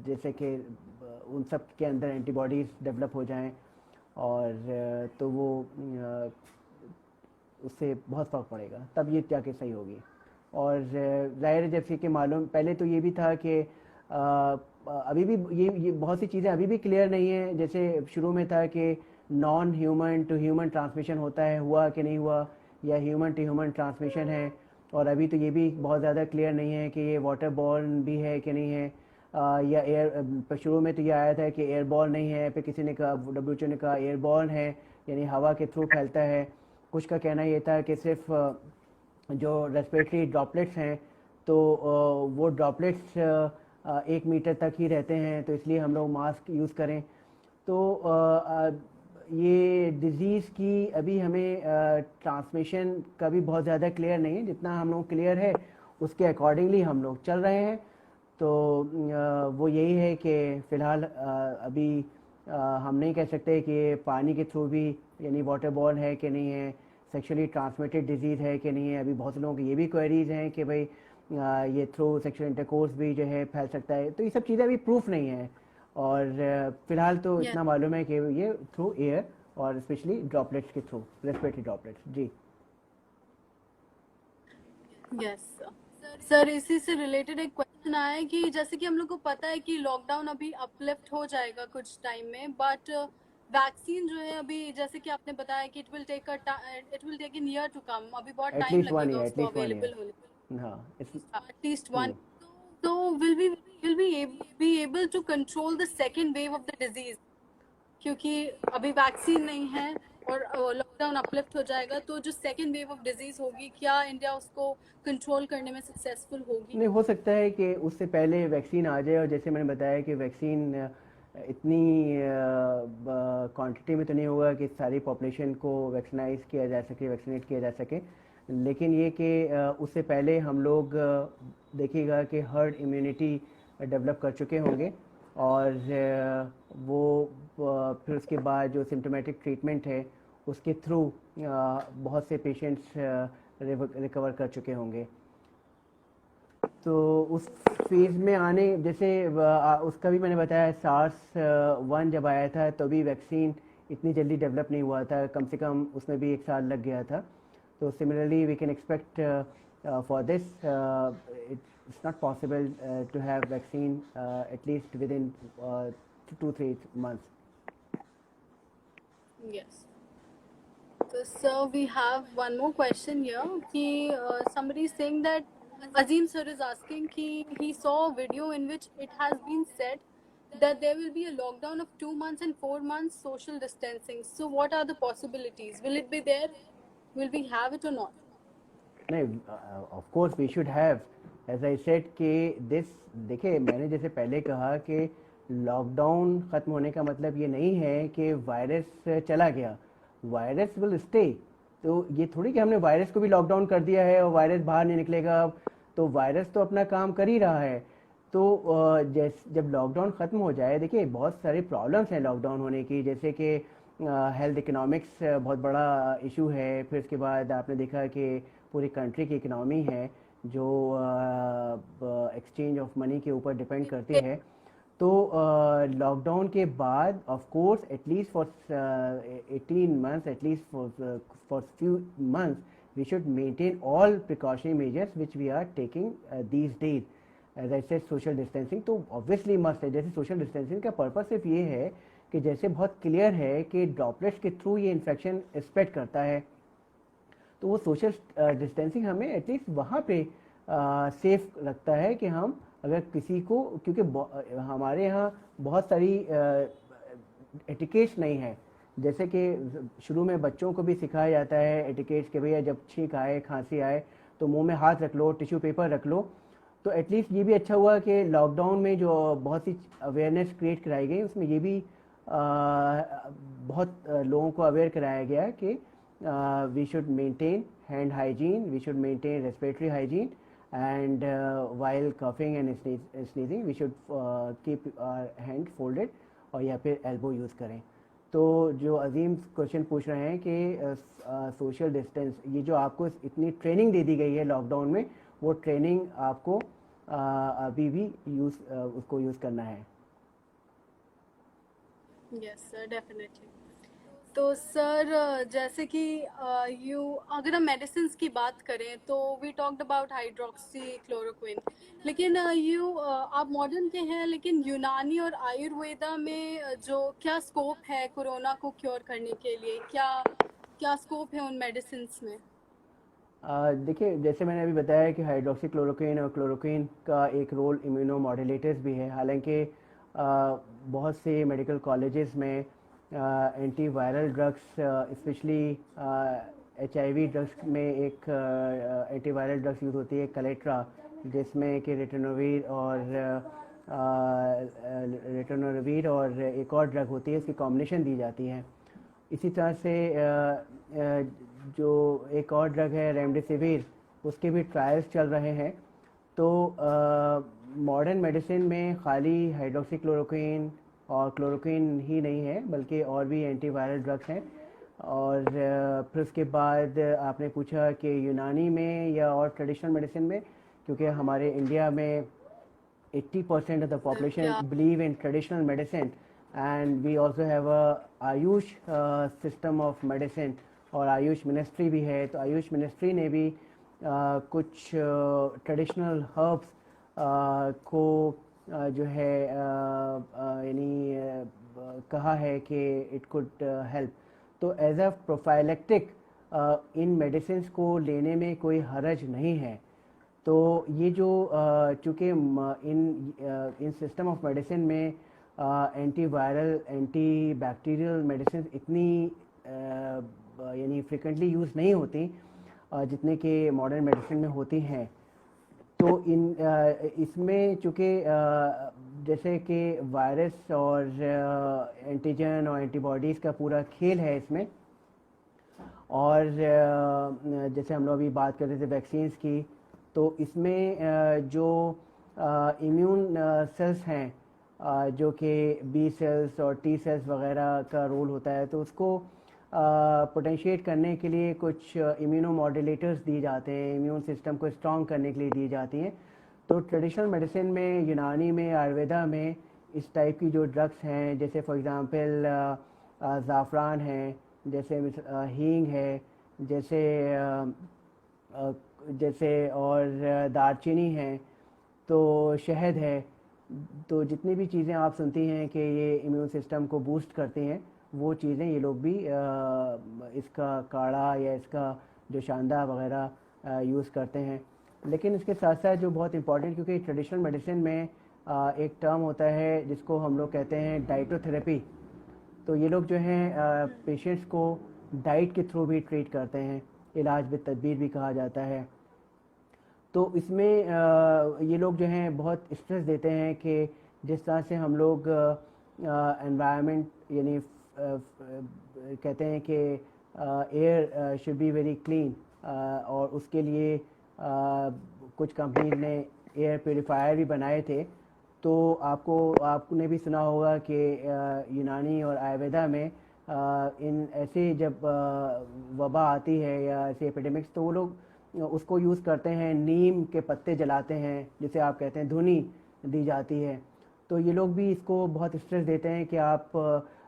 जैसे कि उन सब के अंदर एंटीबॉडीज़ डेवलप हो जाएं, और तो वो उससे बहुत फ़र्क पड़ेगा, तब ये जाके सही होगी। और ज़ाहिर है जैसे कि मालूम पहले तो ये भी था कि अभी भी ये बहुत सी चीज़ें अभी भी क्लियर नहीं है। जैसे शुरू में था कि non human to human transmission होता है, हुआ कि नहीं हुआ, या ह्यूमन टू ह्यूमन ट्रांसमिशन है। और अभी तो ये भी बहुत ज़्यादा क्लियर नहीं है कि ये वाटर बॉर्न भी है कि नहीं है, या एयर। शुरू में तो ये आया था कि एयरबॉर्न नहीं है, फिर किसी ने कहा, WHO ने कहा एयरबॉर्न है, यानी हवा के थ्रू फैलता है। कुछ का कहना ये था कि सिर्फ जो रेस्पिरेटरी ड्रॉपलेट्स हैं तो वो ड्रॉपलेट्स 1 मीटर तक ही रहते हैं, तो इसलिए हम लोग मास्क यूज़ करें। तो ये डिज़ीज़ की अभी हमें ट्रांसमिशन का भी बहुत ज़्यादा क्लियर नहीं है। जितना हम लोग क्लियर है उसके अकॉर्डिंगली हम लोग चल रहे हैं। तो वो यही है कि फ़िलहाल अभी हम नहीं कह सकते कि पानी के थ्रू भी यानी वाटर बॉर्न है कि नहीं है, सेक्सुअली ट्रांसमिटेड डिजीज़ है कि नहीं है। अभी बहुत से लोगों की ये भी क्वेरीज़ हैं कि भाई ये थ्रू सेक्सुअल इंटरकोर्स भी जो है फैल सकता है। तो ये सब चीज़ें अभी प्रूफ नहीं है, और फ़िलहाल तो Yeah. इतना मालूम है कि ये थ्रू एयर और स्पेशली ड्रॉपलेट्स के थ्रू, रेस्पिरेटरी ड्रॉपलेट्स। जी यस सर, इसी से रिलेटेड एक क्वेश्चन आया है कि जैसे कि हम लोग को पता है कि लॉकडाउन अभी अपलिफ्ट हो जाएगा कुछ टाइम में, बट वैक्सीन जो है अभी जैसे कि आपने बताया कि it will take in year to come, अभी बहुत टाइम एटलीस्ट 1 लगेगा ईयर, उसको एटलीस्ट 1 अवेलेबल ईयर। होने, हाँ एटलीस्ट जी। 1। तो will be able to control the second wave of the disease, क्योंकि अभी वैक्सीन नहीं है और लॉकडाउन अपलिफ्ट हो जाएगा, तो जो सेकेंड वेव ऑफ डिजीज होगी, क्या इंडिया उसको कंट्रोल करने में सक्सेसफुल होगी? नहीं, हो सकता है कि उससे पहले वैक्सीन आ जाए, और जैसे मैंने बताया कि वैक्सीन इतनी क्वांटिटी में तो नहीं होगा कि सारी पॉपुलेशन को वैक्सीनाइज किया जा सके, वैक्सीनेट किया जा सके। लेकिन ये कि उससे पहले हम लोग देखिएगा कि हर्ड इम्यूनिटी डेवलप कर चुके होंगे, और वो फिर उसके बाद जो सिम्टोमेटिक ट्रीटमेंट है उसके थ्रू बहुत से पेशेंट्स रिकवर कर चुके होंगे। तो उस फेज़ में आने जैसे उसका भी मैंने बताया, सार्स 1 जब आया था तो भी वैक्सीन इतनी जल्दी डेवलप नहीं हुआ था, कम से कम उसमें भी 1 साल लग गया था। तो similarly we can expect for this it's not possible to have vaccine at least within 2-3 months. Yes. So we have one more question here. Somebody is saying that Azim sir is asking he saw a video in which it has been said that there will be a lockdown of 2 months and 4 months social distancing. So what are the possibilities? Will it be there? Will we have it or not? नहीं, of course we should have, as I said कि this, देखिए मैंने जैसे पहले कहा कि lockdown ख़त्म होने का मतलब ये नहीं है कि वायरस चला गया, वायरस विल स्टे। तो ये थोड़ी कि हमने वायरस को भी लॉकडाउन कर दिया है और वायरस बाहर नहीं निकलेगा, तो वायरस तो अपना काम कर ही रहा है। तो जब लॉकडाउन ख़त्म हो जाए, देखिए बहुत सारे प्रॉब्लम्स हैं लॉकडाउन होने की, जैसे कि हेल्थ इकोनॉमिक्स बहुत बड़ा इशू है। फिर उसके बाद आपने देखा कि पूरी कंट्री की इकनॉमी है जो एक्सचेंज ऑफ मनी के ऊपर डिपेंड करती है। तो लॉकडाउन के बाद of course at least for 18 months, at least for few months we should maintain all precautionary measures which we are taking these days. As I said social distancing तो obviously must है। जैसे सोशल डिस्टेंसिंग का purpose सिर्फ ये है कि जैसे बहुत क्लियर है कि ड्रॉपलेट्स के थ्रू ये इन्फेक्शन स्प्रेड करता है, तो वो सोशल डिस्टेंसिंग हमें एटलीस्ट वहाँ पे सेफ रखता है कि हम अगर किसी को, क्योंकि हमारे यहाँ बहुत सारी एटिकेट्स नहीं है। जैसे कि शुरू में बच्चों को भी सिखाया जाता है एटिकेट्स के भैया जब छींक आए खांसी आए तो मुंह में हाथ रख लो, टिश्यू पेपर रख लो। तो एटलीस्ट ये भी अच्छा हुआ कि लॉकडाउन में जो बहुत सी अवेयरनेस क्रिएट कराई गई उसमें ये भी बहुत लोगों को अवेयर कराया गया कि we should maintain hand hygiene, we should maintain respiratory hygiene, and while coughing and sneezing we should keep our hand folded और या फिर elbow यूज़ करें। तो जो अजीम क्वेश्चन पूछ रहे हैं कि सोशल डिस्टेंस, ये जो आपको इतनी ट्रेनिंग दे दी गई है लॉकडाउन में, वो ट्रेनिंग आपको अभी भी उसको यूज़ करना है। Yes, sir, definitely. तो सर जैसे कि अगर हम मेडिसिन की बात करें तो we talked about hydroxychloroquine, लेकिन आप मॉडर्न के हैं, लेकिन यूनानी और आयुर्वेदा में जो क्या स्कोप है कोरोना को क्योर करने के लिए, क्या स्कोप है उन मेडिसिन में? देखिए जैसे मैंने अभी बताया कि हाइड्रोक्सी क्लोरोक्विन और क्लोरोक्विन का एक रोल इम्यूनो मॉड्यूलेटर्स भी है। हालांकि बहुत से मेडिकल कॉलेजेस में anti viral drugs, specially HIV drugs में एक एंटी वायरल ड्रग्स यूज़ होती है कलेट्रा, जिसमें कि रेटोनोरवीर और एक और ड्रग होती है, इसकी कॉम्बिनेशन दी जाती है। इसी तरह से जो एक और ड्रग है रेमडेसिविर, उसके भी ट्रायल्स चल रहे हैं। तो मॉडर्न मेडिसिन में खाली हाइड्रोक्सी क्लोरोक्विन और क्लोरोक्विन ही नहीं है, बल्कि और भी एंटीवायरल ड्रग्स हैं। और फिर उसके बाद आपने पूछा कि यूनानी में या और ट्रेडिशनल मेडिसिन में, क्योंकि हमारे इंडिया में 80% of the population believe in traditional medicine, and we also have a Ayush system of medicine और आयुष मिनिस्ट्री भी है। तो आयुष मिनिस्ट्री ने भी कुछ ट्रेडिशनल हर्ब्स को जो है यानी कहा है कि इट कुड हेल्प। तो as a prophylactic in medicine को लेने में कोई हरज नहीं है। तो ये जो चूँकि इन सिस्टम ऑफ मेडिसिन में anti viral anti bacterial medicine इतनी यानी फ्रिक्वेंटली यूज़ नहीं होती जितने कि मॉडर्न मेडिसिन में होती हैं। तो इसमें चूँकि जैसे कि वायरस और एंटीजन और एंटीबॉडीज़ का पूरा खेल है इसमें, और जैसे हम लोग अभी बात कर रहे थे वैक्सीन्स की, तो इसमें जो इम्यून सेल्स हैं जो कि बी सेल्स और टी सेल्स वगैरह का रोल होता है, तो उसको पोटेंशिएट करने के लिए कुछ इम्यूनो मॉड्यूलेटर्स दिए जाते हैं, इम्यून सिस्टम को स्ट्रॉन्ग करने के लिए दी जाती हैं। तो ट्रेडिशनल मेडिसिन में, यूनानी में, आयुर्वेदा में इस टाइप की जो ड्रग्स हैं, जैसे फॉर एग्ज़ाम्पल ज़ाफ़रान है, जैसे हींग है, जैसे जैसे और दालचीनी है, तो शहद है। तो जितनी भी चीज़ें आप सुनती हैं कि ये इम्यून सिस्टम को बूस्ट करती हैं, वो चीज़ें ये लोग भी इसका काढ़ा या इसका जो शानदा वगैरह यूज़ करते हैं। लेकिन इसके साथ साथ जो बहुत इम्पॉर्टेंट, क्योंकि ट्रेडिशनल मेडिसिन में एक टर्म होता है जिसको हम लोग कहते हैं डाइटोथेरेपी। तो ये लोग जो हैं पेशेंट्स को डाइट के थ्रू भी ट्रीट करते हैं, इलाज बिल तदबीर भी कहा जाता है। तो इसमें ये लोग जो हैं बहुत स्ट्रेस देते हैं कि जिस तरह से हम लोग एनवायरनमेंट यानी कहते हैं कि air should be very clean, और उसके लिए कुछ कंपनीज ने एयर प्योरीफायर भी बनाए थे। तो आपने भी सुना होगा कि यूनानी और आयुर्वेदा में इन ऐसे जब वबा आती है या ऐसे एपिडेमिक्स, तो वो लोग उसको यूज़ करते हैं, नीम के पत्ते जलाते हैं, जिसे आप कहते हैं धुनी दी जाती है। तो ये लोग भी इसको बहुत स्ट्रेस देते हैं कि आप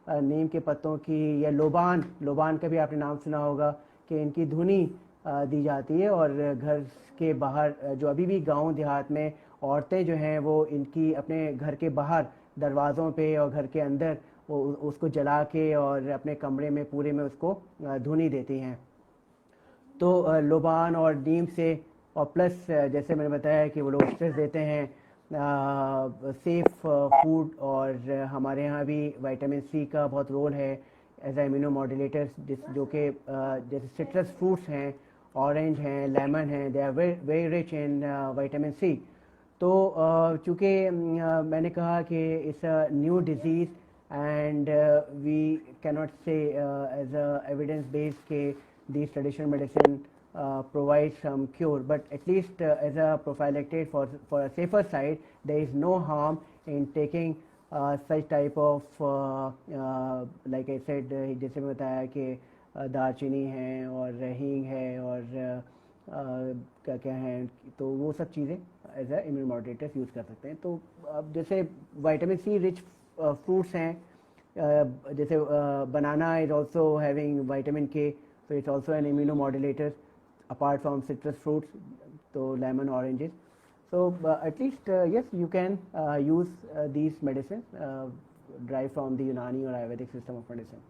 नीम के पत्तों की, या लोबान का भी आपने नाम सुना होगा कि इनकी धुनी दी जाती है। और घर के बाहर जो अभी भी गांव देहात में औरतें जो हैं वो इनकी अपने घर के बाहर दरवाज़ों पे और घर के अंदर वो उसको जला के और अपने कमरे में पूरे में उसको धुनी देती हैं। तो लोबान और नीम से, और प्लस जैसे मैंने बताया कि वो लोग स्ट्रेस देते हैं, सेफ फूड, और हमारे यहाँ भी विटामिन सी का बहुत रोल है एज ए इम्यूनो मॉड्यूलेटर्स, जो कि जैसे सिट्रस फ्रूट्स हैं, ऑरेंज हैं, लेमन हैं, they are very rich in vitamin C. तो चूँकि मैंने कहा कि it's a new disease and we cannot say as a evidence based के these traditional medicine provide some cure, but at least as a prophylactic for a safer side, there is no harm in taking such type of like I said, जैसे मैं बताया कि दालचीनी है और हींग है और क्या क्या है, तो वो सब चीज़ें as a immune modulators use कर सकते हैं। तो अब जैसे विटामिन सी रिच फ्रूट्स हैं, जैसे बनाना इज ऑल्सो हैविंग विटामिन के, so it's also an immunomodulator apart from citrus fruits, so lemon, oranges. So at least yes, you can use these medicines derived from the Unani or Ayurvedic system of medicine.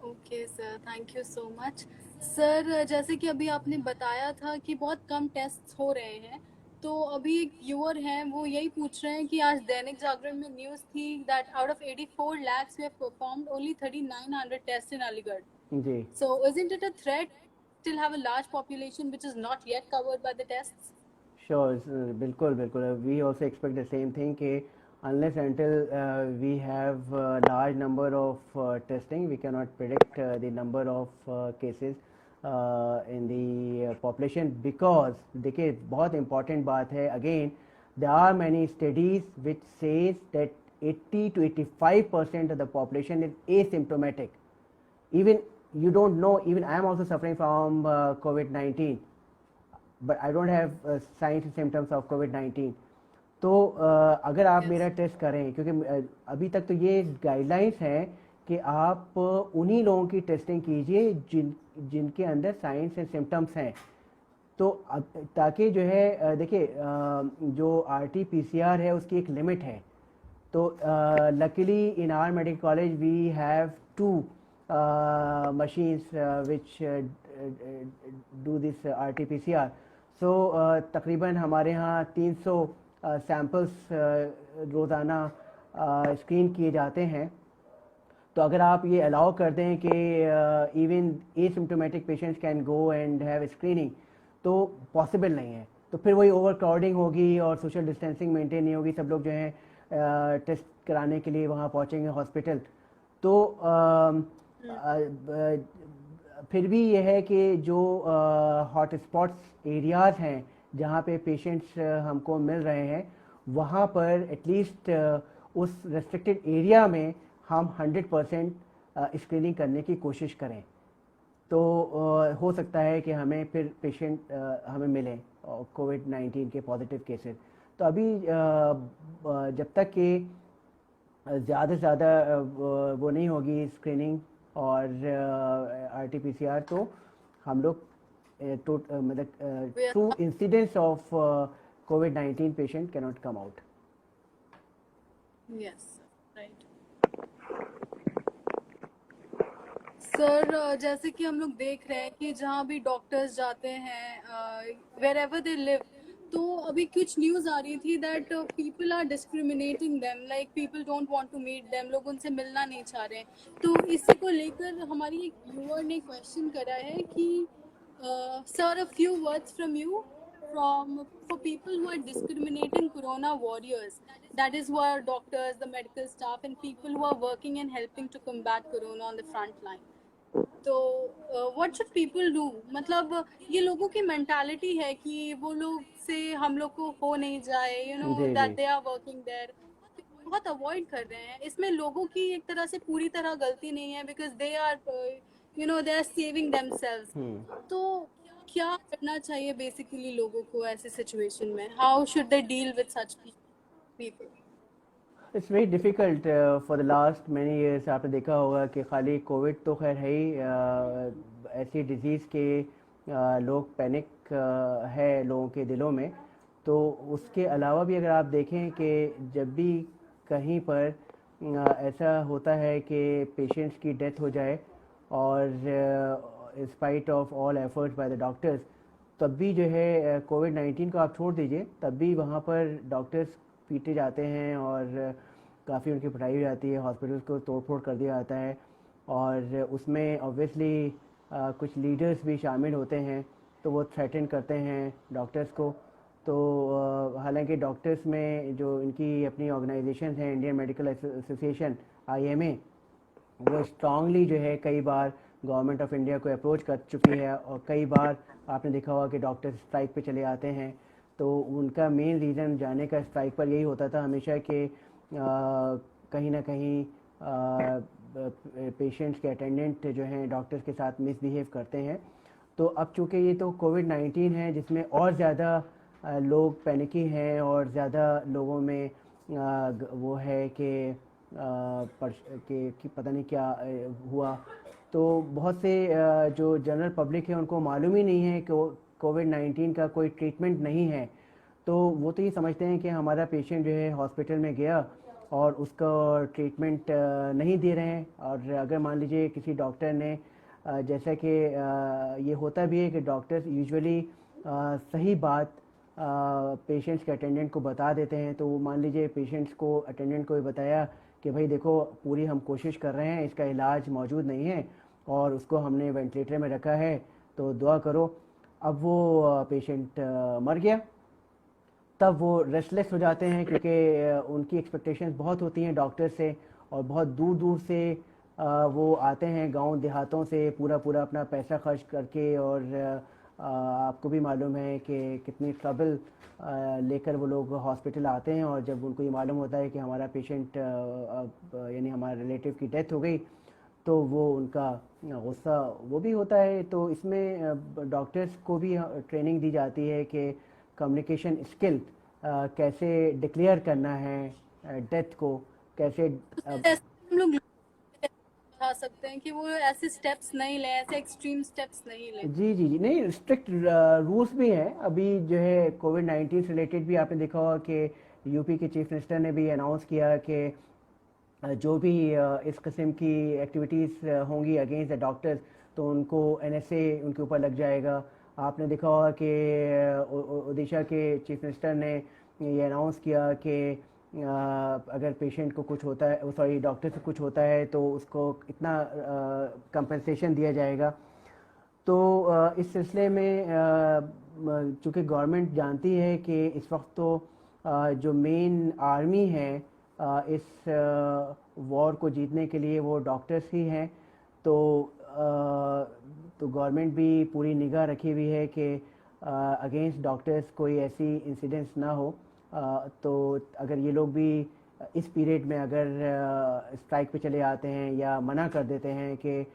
Okay sir, thank you so much. Sir, जैसे कि अभी आपने बताया था कि बहुत कम test हो रहे हैं, तो अभी एक व्यूअर हैं वो यही पूछ रहे हैं कि आज दैनिक जागरण में न्यूज़ थी that out of 84 lakhs we have performed only 3900 tests in Aligarh. जी, So isn't it a threat still have a large population which is not yet covered by the tests? sure, बिल्कुल बिल्कुल, we also expect the same thing कि unless until we have a large number of testing, we cannot predict the number of cases in the population, because देखिए बहुत important बात है, again there are many studies which says that 80 to 85% of the population is asymptomatic. Even you don't know, even I am also suffering from COVID-19, but I don't have signs and symptoms of COVID-19. तो अगर आप Yes. मेरा test करें, क्योंकि अभी तक तो ये गाइडलाइंस हैं कि आप उन्हीं लोगों की टेस्टिंग कीजिए जिनके अंदर साइंस एंड सिम्टम्स हैं। तो ताकि जो है देखिए जो RT-PCR है उसकी एक लिमिट है। तो luckily in our medical college we have 2 machines which do this RT-PCR. So तकरीबन हमारे यहाँ 300 सैम्पल्स रोज़ाना स्क्रीन किए जाते हैं। तो अगर आप ये अलाउ कर दें कि even asymptomatic patients can go and have screening, तो पॉसिबल नहीं है। तो फिर वही ओवर क्राउडिंग होगी और सोशल डिस्टेंसिंग मेंटेन नहीं होगी, सब लोग जो हैं टेस्ट कराने के लिए वहाँ पहुँचेंगे हॉस्पिटल। तो फिर भी ये है कि जो हॉट स्पॉट्स एरियाज़ हैं जहाँ पे पेशेंट्स हमको मिल रहे हैं, वहाँ पर एटलीस्ट उस रेस्ट्रिक्टेड एरिया में हम 100% स्क्रीनिंग करने की कोशिश करें। तो हो सकता है कि हमें फिर पेशेंट हमें मिले कोविड-19 के पॉजिटिव केसेस। तो अभी जब तक कि ज़्यादा से ज़्यादा वो नहीं होगी स्क्रीनिंग और आरटीपीसीआर, तो हम लोग मतलब We are true incidence of covid patient can not come out. yes, right. Sir जैसे कि हम लोग देख रहे हैं कि जहाँ भी डॉक्टर्स जाते हैं वेर एवर दे लिव, तो अभी कुछ न्यूज आ रही थी that people are discriminating them, like people don't want to meet them, लोग उनसे मिलना नहीं चाह रहे हैं। तो इसी को लेकर हमारी एक व्यूअर ने क्वेश्चन करा है कि sir, a few words from you from for people who are discriminating corona warriors, that is who are doctors, the medical staff, and people who are working and helping to combat corona on the front line. तो what should people do, मतलब ये लोगों की mentality है कि वो लोग से हम लोग को हो नहीं जाए, यू नो जी दैट जी. दे आर वर्किंग देयर, बहुत अवॉइड कर रहे हैं। इसमें लोगों की एक तरह से पूरी तरह गलती नहीं है, because they are they are saving themselves. तो क्या करना चाहिए बेसिकली लोगों को ऐसे सिचुएशन में, how should they deal with such people? It's very difficult for the last many years. आपने देखा होगा कि खाली कोविड तो खैर है ही, ऐसी डिज़ीज़ के लोग पैनिक है लोगों के दिलों में. तो उसके अलावा भी अगर आप देखें कि जब भी कहीं पर ऐसा होता है कि पेशेंट्स की डेथ हो जाए और in spite of all efforts by the doctors, तब भी जो है कोविड-19 को आप छोड़ दीजिए, तब भी वहाँ पर डॉक्टर्स पीटे जाते हैं और काफ़ी उनकी पिटाई हो जाती है, हॉस्पिटल्स को तोड़-फोड़ कर दिया जाता है. और उसमें ऑब्वियसली कुछ लीडर्स भी शामिल होते हैं, तो वो थ्रेटन करते हैं डॉक्टर्स को. तो हालांकि डॉक्टर्स में जो इनकी अपनी ऑर्गेनाइजेशन है, इंडियन मेडिकल एसोसिएशन आईएमए, वो स्ट्रांगली जो है कई बार गवर्नमेंट ऑफ इंडिया को अप्रोच कर चुकी है, और कई बार आपने देखा होगा कि डॉक्टर्स स्ट्राइक पे चले आते हैं. तो उनका मेन रीज़न जाने का स्ट्राइक पर यही होता था हमेशा कि कहीं ना कहीं पेशेंट्स के अटेंडेंट जो हैं डॉक्टर्स के साथ मिसबिहेव करते हैं. तो अब चूँकि ये तो कोविड-19 है जिसमें और ज़्यादा लोग पैनिकी हैं और ज़्यादा लोगों में वो है कि कि पता नहीं क्या हुआ. तो बहुत से जो जनरल पब्लिक है उनको मालूम ही नहीं है कि कोविड-19 का कोई ट्रीटमेंट नहीं है. तो वो तो ये समझते हैं कि हमारा पेशेंट जो है हॉस्पिटल में गया और उसका ट्रीटमेंट नहीं दे रहे हैं. और अगर मान लीजिए किसी डॉक्टर ने जैसा कि ये होता भी है कि डॉक्टर्स यूजुअली सही बात पेशेंट्स के अटेंडेंट को बता देते हैं. तो मान लीजिए पेशेंट्स को अटेंडेंट को बताया कि भाई देखो, पूरी हम कोशिश कर रहे हैं, इसका इलाज मौजूद नहीं है और उसको हमने वेंटिलेटर में रखा है, तो दुआ करो. अब वो पेशेंट मर गया. तब वो रेस्टलेस हो जाते हैं क्योंकि उनकी एक्सपेक्टेशंस बहुत होती हैं डॉक्टर से, और बहुत दूर दूर से वो आते हैं गांव देहातों से पूरा पूरा अपना पैसा खर्च करके. और आपको भी मालूम है कि कितनी ट्रबल लेकर वो लोग हॉस्पिटल आते हैं. और जब उनको ये मालूम होता है कि हमारा पेशेंट यानी हमारे रिलेटिव की डेथ हो गई, तो वो उनका गुस्सा वो भी होता है. तो इसमें डॉक्टर्स को भी ट्रेनिंग दी जाती है कि कम्युनिकेशन स्किल कैसे डिक्लेयर करना है डेथ को, कैसे हम लोग बता सकते हैं कि वो ऐसे स्टेप्स नहीं लें, ऐसे एक्सट्रीम स्टेप्स नहीं लें। जी जी जी. नहीं, स्ट्रिक्ट रूल्स भी हैं. अभी जो है कोविड-19 से रिलेटेड भी आपने देखा होगा कि यूपी के चीफ मिनिस्टर ने भी अनाउंस किया कि जो भी इस किस्म की एक्टिविटीज़ होंगी अगेंस्ट द डॉक्टर्स, तो उनको एनएसए उनके ऊपर लग जाएगा. आपने देखा होगा कि ओडिशा के चीफ मिनिस्टर ने ये अनाउंस किया कि अगर पेशेंट को कुछ होता है, सॉरी डॉक्टर से कुछ होता है, तो उसको इतना कंपनसेशन दिया जाएगा. तो इस सिलसिले में चूँकि गवर्नमेंट जानती है कि इस वक्त तो जो मेन आर्मी है इस वॉर को जीतने के लिए वो डॉक्टर्स ही हैं. तो तो गवर्नमेंट भी पूरी निगाह रखी हुई है कि अगेंस्ट डॉक्टर्स कोई ऐसी इंसिडेंट्स ना हो. तो अगर ये लोग भी इस पीरियड में अगर स्ट्राइक पे चले आते हैं या मना कर देते हैं कि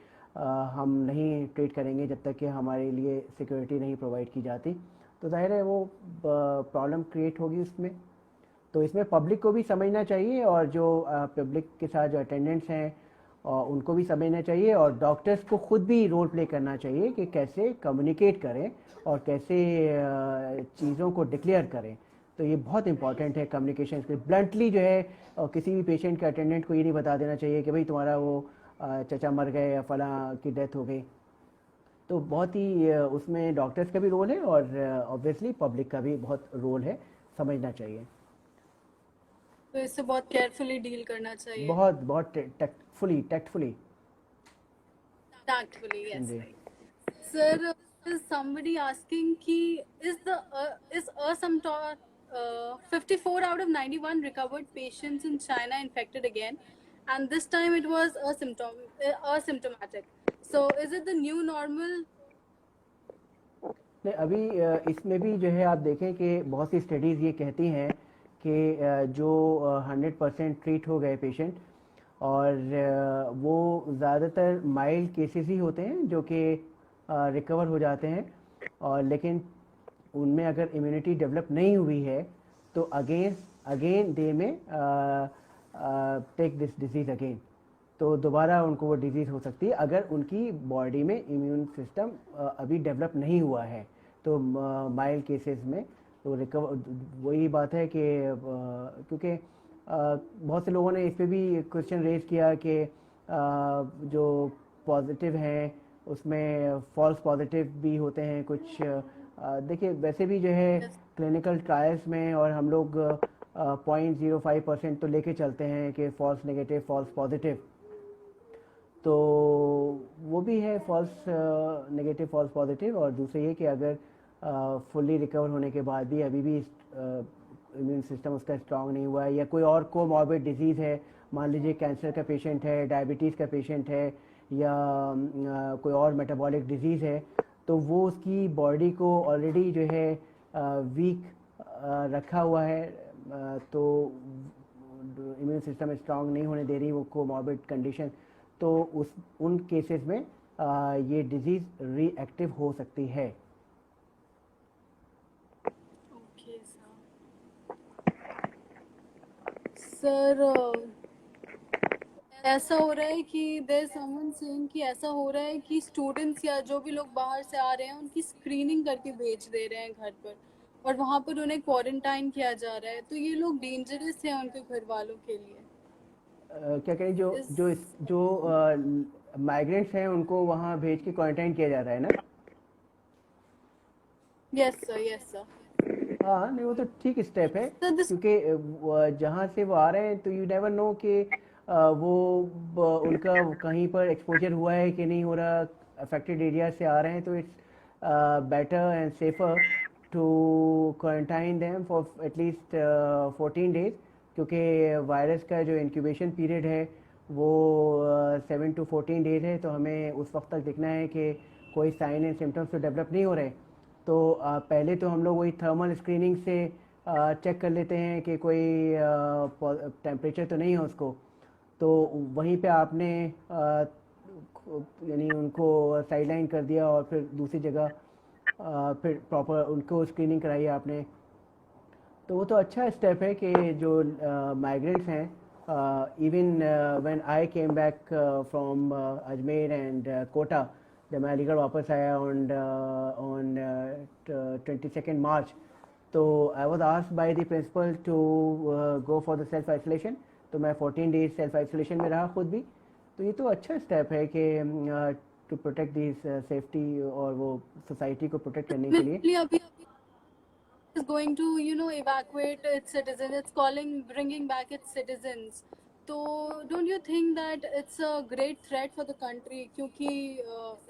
हम नहीं ट्रीट करेंगे जब तक कि हमारे लिए सिक्योरिटी नहीं प्रोवाइड की जाती, तो जाहिर है वो प्रॉब्लम क्रिएट होगी उसमें. तो इसमें पब्लिक को भी समझना चाहिए और जो पब्लिक के साथ जो अटेंडेंट्स हैं उनको भी समझना चाहिए और डॉक्टर्स को खुद भी रोल प्ले करना चाहिए कि कैसे कम्युनिकेट करें और कैसे चीज़ों को डिक्लेयर करें। तो ये बहुत इंपॉर्टेंट है कम्युनिकेशन स्किल। ब्लंटली जो है किसी भी पेशेंट के अटेंडेंट को ये नहीं बता देना चाहिए कि भाई तुम्हारा वो चचा मर गए या फलां की डेथ हो गई। तो बहुत ही उसमें डॉक्टर्स का भी रोल है और ऑब्वियसली पब्लिक का भी बहुत रोल है, समझना चाहिए। तो इससे बहुत केयरफुली डील करना चाहिए। बहुत बहुत टैक्टफुली। Tactfully, yes, जी। right. Sir, is somebody asking ki is asymptomatic 54 out of 91 recovered patients in China infected again, and this time it was asymptomatic. So is it the new normal? नहीं, अभी इसमें भी जो है आप देखें कि बहुत सी स्टडीज़ ये कहती हैं कि जो 100% ट्रीट हो गए पेशेंट और वो ज़्यादातर माइल्ड केसेस ही होते हैं जो कि रिकवर हो जाते हैं, और लेकिन उनमें अगर इम्यूनिटी डेवलप नहीं हुई है तो अगेन अगेन दे में टेक दिस डिजीज़ अगेन। तो दोबारा उनको वो डिजीज़ हो सकती है अगर उनकी बॉडी में इम्यून सिस्टम अभी डेवलप नहीं हुआ है। तो माइल्ड केसेस में तो रिकवर, वही बात है कि क्योंकि बहुत से लोगों ने इस पे भी क्वेश्चन रेज किया कि जो पॉजिटिव हैं उसमें फॉल्स पॉजिटिव भी होते हैं कुछ। देखिए वैसे भी जो है Yes. क्लिनिकल ट्रायल्स में और हम लोग 0.05% तो लेके चलते हैं कि फॉल्स नेगेटिव फॉल्स पॉजिटिव, तो वो भी है फॉल्स नेगेटिव फॉल्स पॉजिटिव। और दूसरी ये कि अगर फुल्ली रिकवर होने के बाद भी अभी भी इम्यून सिस्टम उसका स्ट्रांग नहीं हुआ है या कोई और कोमॉर्बिड डिजीज़ है, मान लीजिए कैंसर का पेशेंट है, डायबिटीज़ का पेशेंट है या कोई और मेटाबॉलिक डिजीज़ है, तो वो उसकी बॉडी को ऑलरेडी जो है वीक रखा हुआ है, तो इम्यून सिस्टम स्ट्रांग नहीं होने दे रही वो कोमॉर्बिड कंडीशन, तो उस उन केसेस में ये डिजीज़ रीएक्टिव हो सकती है। Okay, sir. ऐसा हो रहा है कि देयर समवन सेइंग कि ऐसा हो रहा है कि स्टूडेंट्स या जो भी लोग बाहर से आ रहे हैं उनकी स्क्रीनिंग करके भेज दे रहे हैं घर पर और वहाँ पर उन्हें क्वारंटाइन किया जा रहा है, तो ये लोग डेंजरस हैं उनके घर वालों के लिए। क्या करें, जो इस जो जो माइग्रेंट्स हैं उनको वहाँ भेज के क्वारंटाइन किया जा रहा है ना। Yes sir, yes sir. हाँ नहीं, वो तो ठीक स्टेप है सर दिस क्योंकि जहाँ से वो आ रहे हैं तो यू नेवर नो कि वो उनका कहीं पर एक्सपोजर हुआ है कि नहीं हो रहा। अफेक्टेड एरिया से आ रहे हैं तो it's better and safer to quarantine them for at least 14 days, क्योंकि वायरस का जो इंक्यूबेशन पीरियड है वो 7 to 14 डेज है। तो हमें उस वक्त तक देखना है कि कोई साइन एंड सिम्टम्स तो डेवलप नहीं हो रहे। तो पहले तो हम लोग वही थर्मल स्क्रीनिंग से चेक कर लेते हैं कि कोई टेम्परेचर तो नहीं है उसको। तो वहीं पे आपने यानी उनको साइडलाइन कर दिया और फिर दूसरी जगह फिर प्रॉपर उनको स्क्रीनिंग कराई आपने। तो वो तो अच्छा स्टेप है कि जो माइग्रेंट्स हैं, even when I came back from Ajmer and Kota, जब मैं अलीगढ़ वापस आया ऑन ऑन 22nd मार्च, तो I was asked by the principal to go for the self isolation. तो मैं 14 डेज सेल्फ आइसोलेशन में रहा खुद भी। तो ये तो अच्छा स्टेप है कि टू प्रोटेक्ट दिस सेफ्टी और वो सोसाइटी को प्रोटेक्ट करने के लिए। obviously अभी is going to evacuate its citizens, it's calling bringing back its citizens. तो don't you think that it's a great threat for the country क्योंकि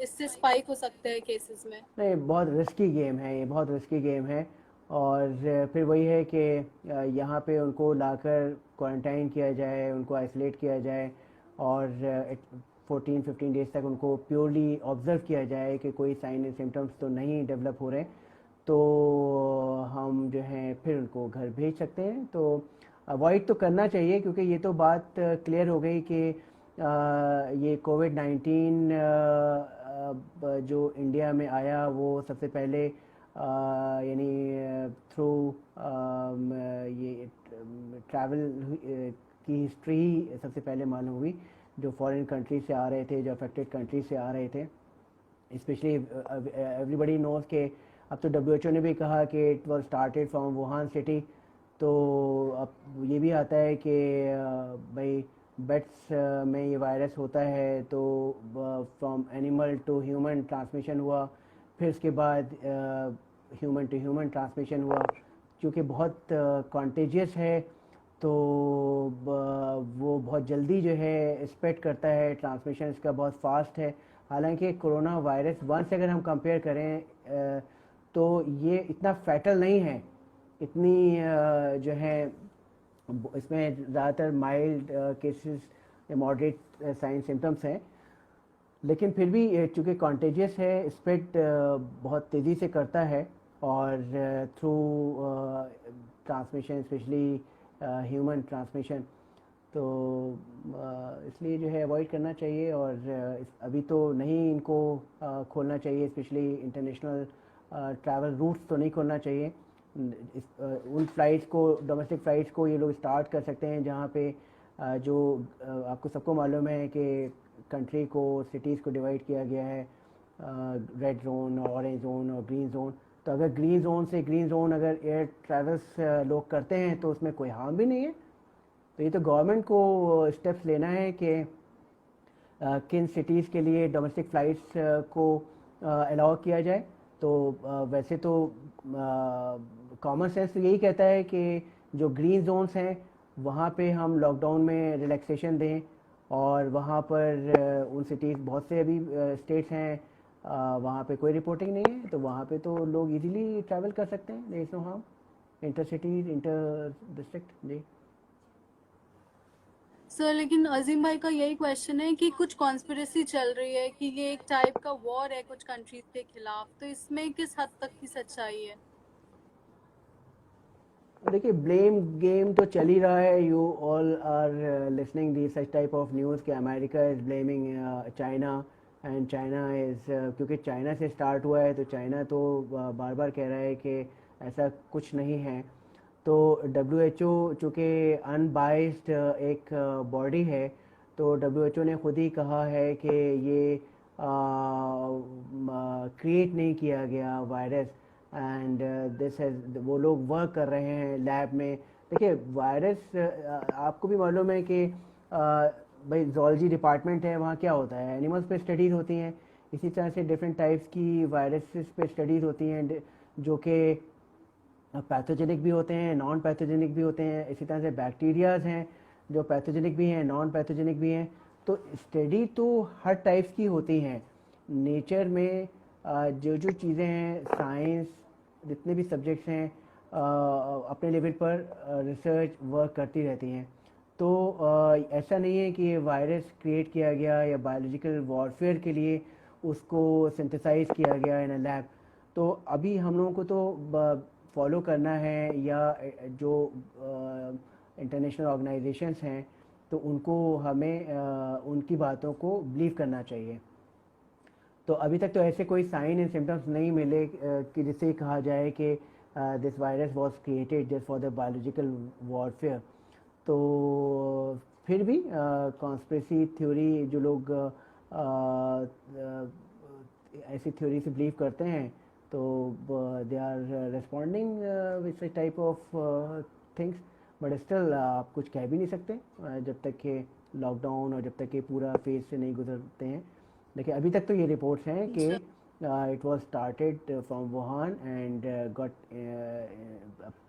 इससे स्पाइक हो सकते हैं केसेस में। नहीं, बहुत रिस्की गेम है ये, बहुत रिस्की गेम है। और फिर वही है कि यहाँ पे उनको लाकर क्वारंटाइन किया जाए, उनको आइसोलेट किया जाए और 14-15 डेज तक उनको प्योरली ऑब्ज़र्व किया जाए कि कोई साइन एंड सिम्टम्स तो नहीं डेवलप हो रहे, तो हम जो है फिर उनको घर भेज सकते हैं। तो अवॉइड तो करना चाहिए क्योंकि ये तो बात क्लियर हो गई कि ये कोविड-19 जो इंडिया में आया वो सबसे पहले यानी थ्रू ये ट्रैवल की हिस्ट्री सबसे पहले मालूम हुई, जो फॉरेन कंट्री से आ रहे थे, जो अफेक्टेड कंट्री से आ रहे थे। स्पेशली एवरीबडी नोज के अब तो WHO ने भी कहा कि it was started from Wuhan city. तो अब ये भी आता है कि भाई बेट्स में ये वायरस होता है, तो from animal to human transmission हुआ, फिर उसके बाद ह्यूमन टू ह्यूमन ट्रांसमिशन हुआ। क्योंकि बहुत कॉन्टेजियस है तो वो बहुत जल्दी जो है स्प्रेड करता है, ट्रांसमिशन इसका बहुत फास्ट है। हालांकि कोरोना वायरस वन से अगर हम कंपेयर करें तो ये इतना फैटल नहीं है, इतनी जो है इसमें ज़्यादातर माइल्ड केसेस या मॉडरेट साइन सिम्टम्स हैं, लेकिन फिर भी चूँकि कॉन्टेजियस है, स्प्रेड बहुत तेज़ी से करता है और through transmission, specially human transmission. तो इसलिए जो है अवॉइड करना चाहिए और अभी तो नहीं इनको खोलना चाहिए, स्पेशली इंटरनेशनल ट्रैवल रूट्स तो नहीं खोलना चाहिए। उन फ़्लाइट्स को, डोमेस्टिक फ़्लाइट्स को ये लोग स्टार्ट कर सकते हैं जहाँ पे जो आपको सबको मालूम है कि कंट्री को, सिटीज़ को डिवाइड किया गया है, रेड जोन, ऑरेंज जोन और ग्रीन जोन। तो अगर ग्रीन जोन से ग्रीन जोन अगर एयर ट्रैवल्स लोग करते हैं तो उसमें कोई हार्म भी नहीं है। तो ये तो गवर्नमेंट को स्टेप्स लेना है कि किन सिटीज़ के लिए डोमेस्टिक फ़्लाइट्स को अलाउ किया जाए। तो वैसे तो कॉमन सेंस तो यही कहता है कि जो ग्रीन जोन्स हैं वहाँ पे हम लॉकडाउन में रिलैक्सेशन दें, और वहाँ पर उन सिटीज़, बहुत से अभी स्टेट्स हैं वहाँ पे कोई रिपोर्टिंग नहीं है, तो वहाँ पे तो लोग इजीली ट्रैवल कर सकते हैं, there is no harm, inter cities, inter district. जी सर, लेकिन अजीम भाई का यही क्वेश्चन है कि कुछ कॉन्स्पिरेसी चल रही है कि ये एक टाइप का वॉर है कुछ कंट्रीज के खिलाफ, तो इसमें किस हद तक की सच्चाई है? देखिए, ब्लेम गेम तो चल ही रहा है। You all are listening the such type of news कि America is blaming China, and China is, क्योंकि चाइना से स्टार्ट हुआ है तो चाइना तो बार बार कह रहा है कि ऐसा कुछ नहीं है। तो WHO चूँकि अनबाइस्ड एक बॉडी है, तो WHO ने खुद ही कहा है कि ये क्रिएट नहीं किया गया वायरस, एंड दिस हैज़, वो लोग वर्क कर रहे हैं लैब में। देखिए, वायरस आपको भी मालूम है कि भाई ज़ूलॉजी डिपार्टमेंट है, वहाँ क्या होता है, एनिमल्स पे स्टडीज़ होती हैं। इसी तरह से डिफरेंट टाइप्स की वायरसेस पे स्टडीज़ होती हैं जो कि पैथोजेनिक भी होते हैं, नॉन पैथोजेनिक भी होते हैं। इसी तरह से बैक्टीरियाज हैं जो पैथोजेनिक भी हैं, नॉन पैथोजेनिक भी हैं। तो स्टडी तो हर टाइप्स की होती हैं नेचर में। जो जो चीज़ें हैं, साइंस जितने भी सब्जेक्ट्स हैं अपने लेवल पर रिसर्च वर्क करती रहती हैं। तो ऐसा नहीं है कि ये वायरस क्रिएट किया गया या बायोलॉजिकल वॉरफेयर के लिए उसको सिंथेसाइज किया गया इन अ लैब। तो अभी हम लोगों को तो फॉलो करना है, या जो इंटरनेशनल ऑर्गेनाइजेशंस हैं तो उनको हमें उनकी बातों को बिलीव करना चाहिए। तो अभी तक तो ऐसे कोई साइन एंड सिम्टम्स नहीं मिले कि जिससे कहा जाए कि this virus was created just for the biological warfare. तो फिर भी कॉन्स्पिरेसी थ्योरी जो लोग ऐसी थ्योरी से बिलीव करते हैं, तो they are responding with such type of things. But still आप कुछ कह भी नहीं सकते जब तक कि लॉकडाउन और जब तक कि पूरा फेज से नहीं गुजरते हैं। देखिए, अभी तक तो ये रिपोर्ट्स हैं कि it was started from Wuhan and got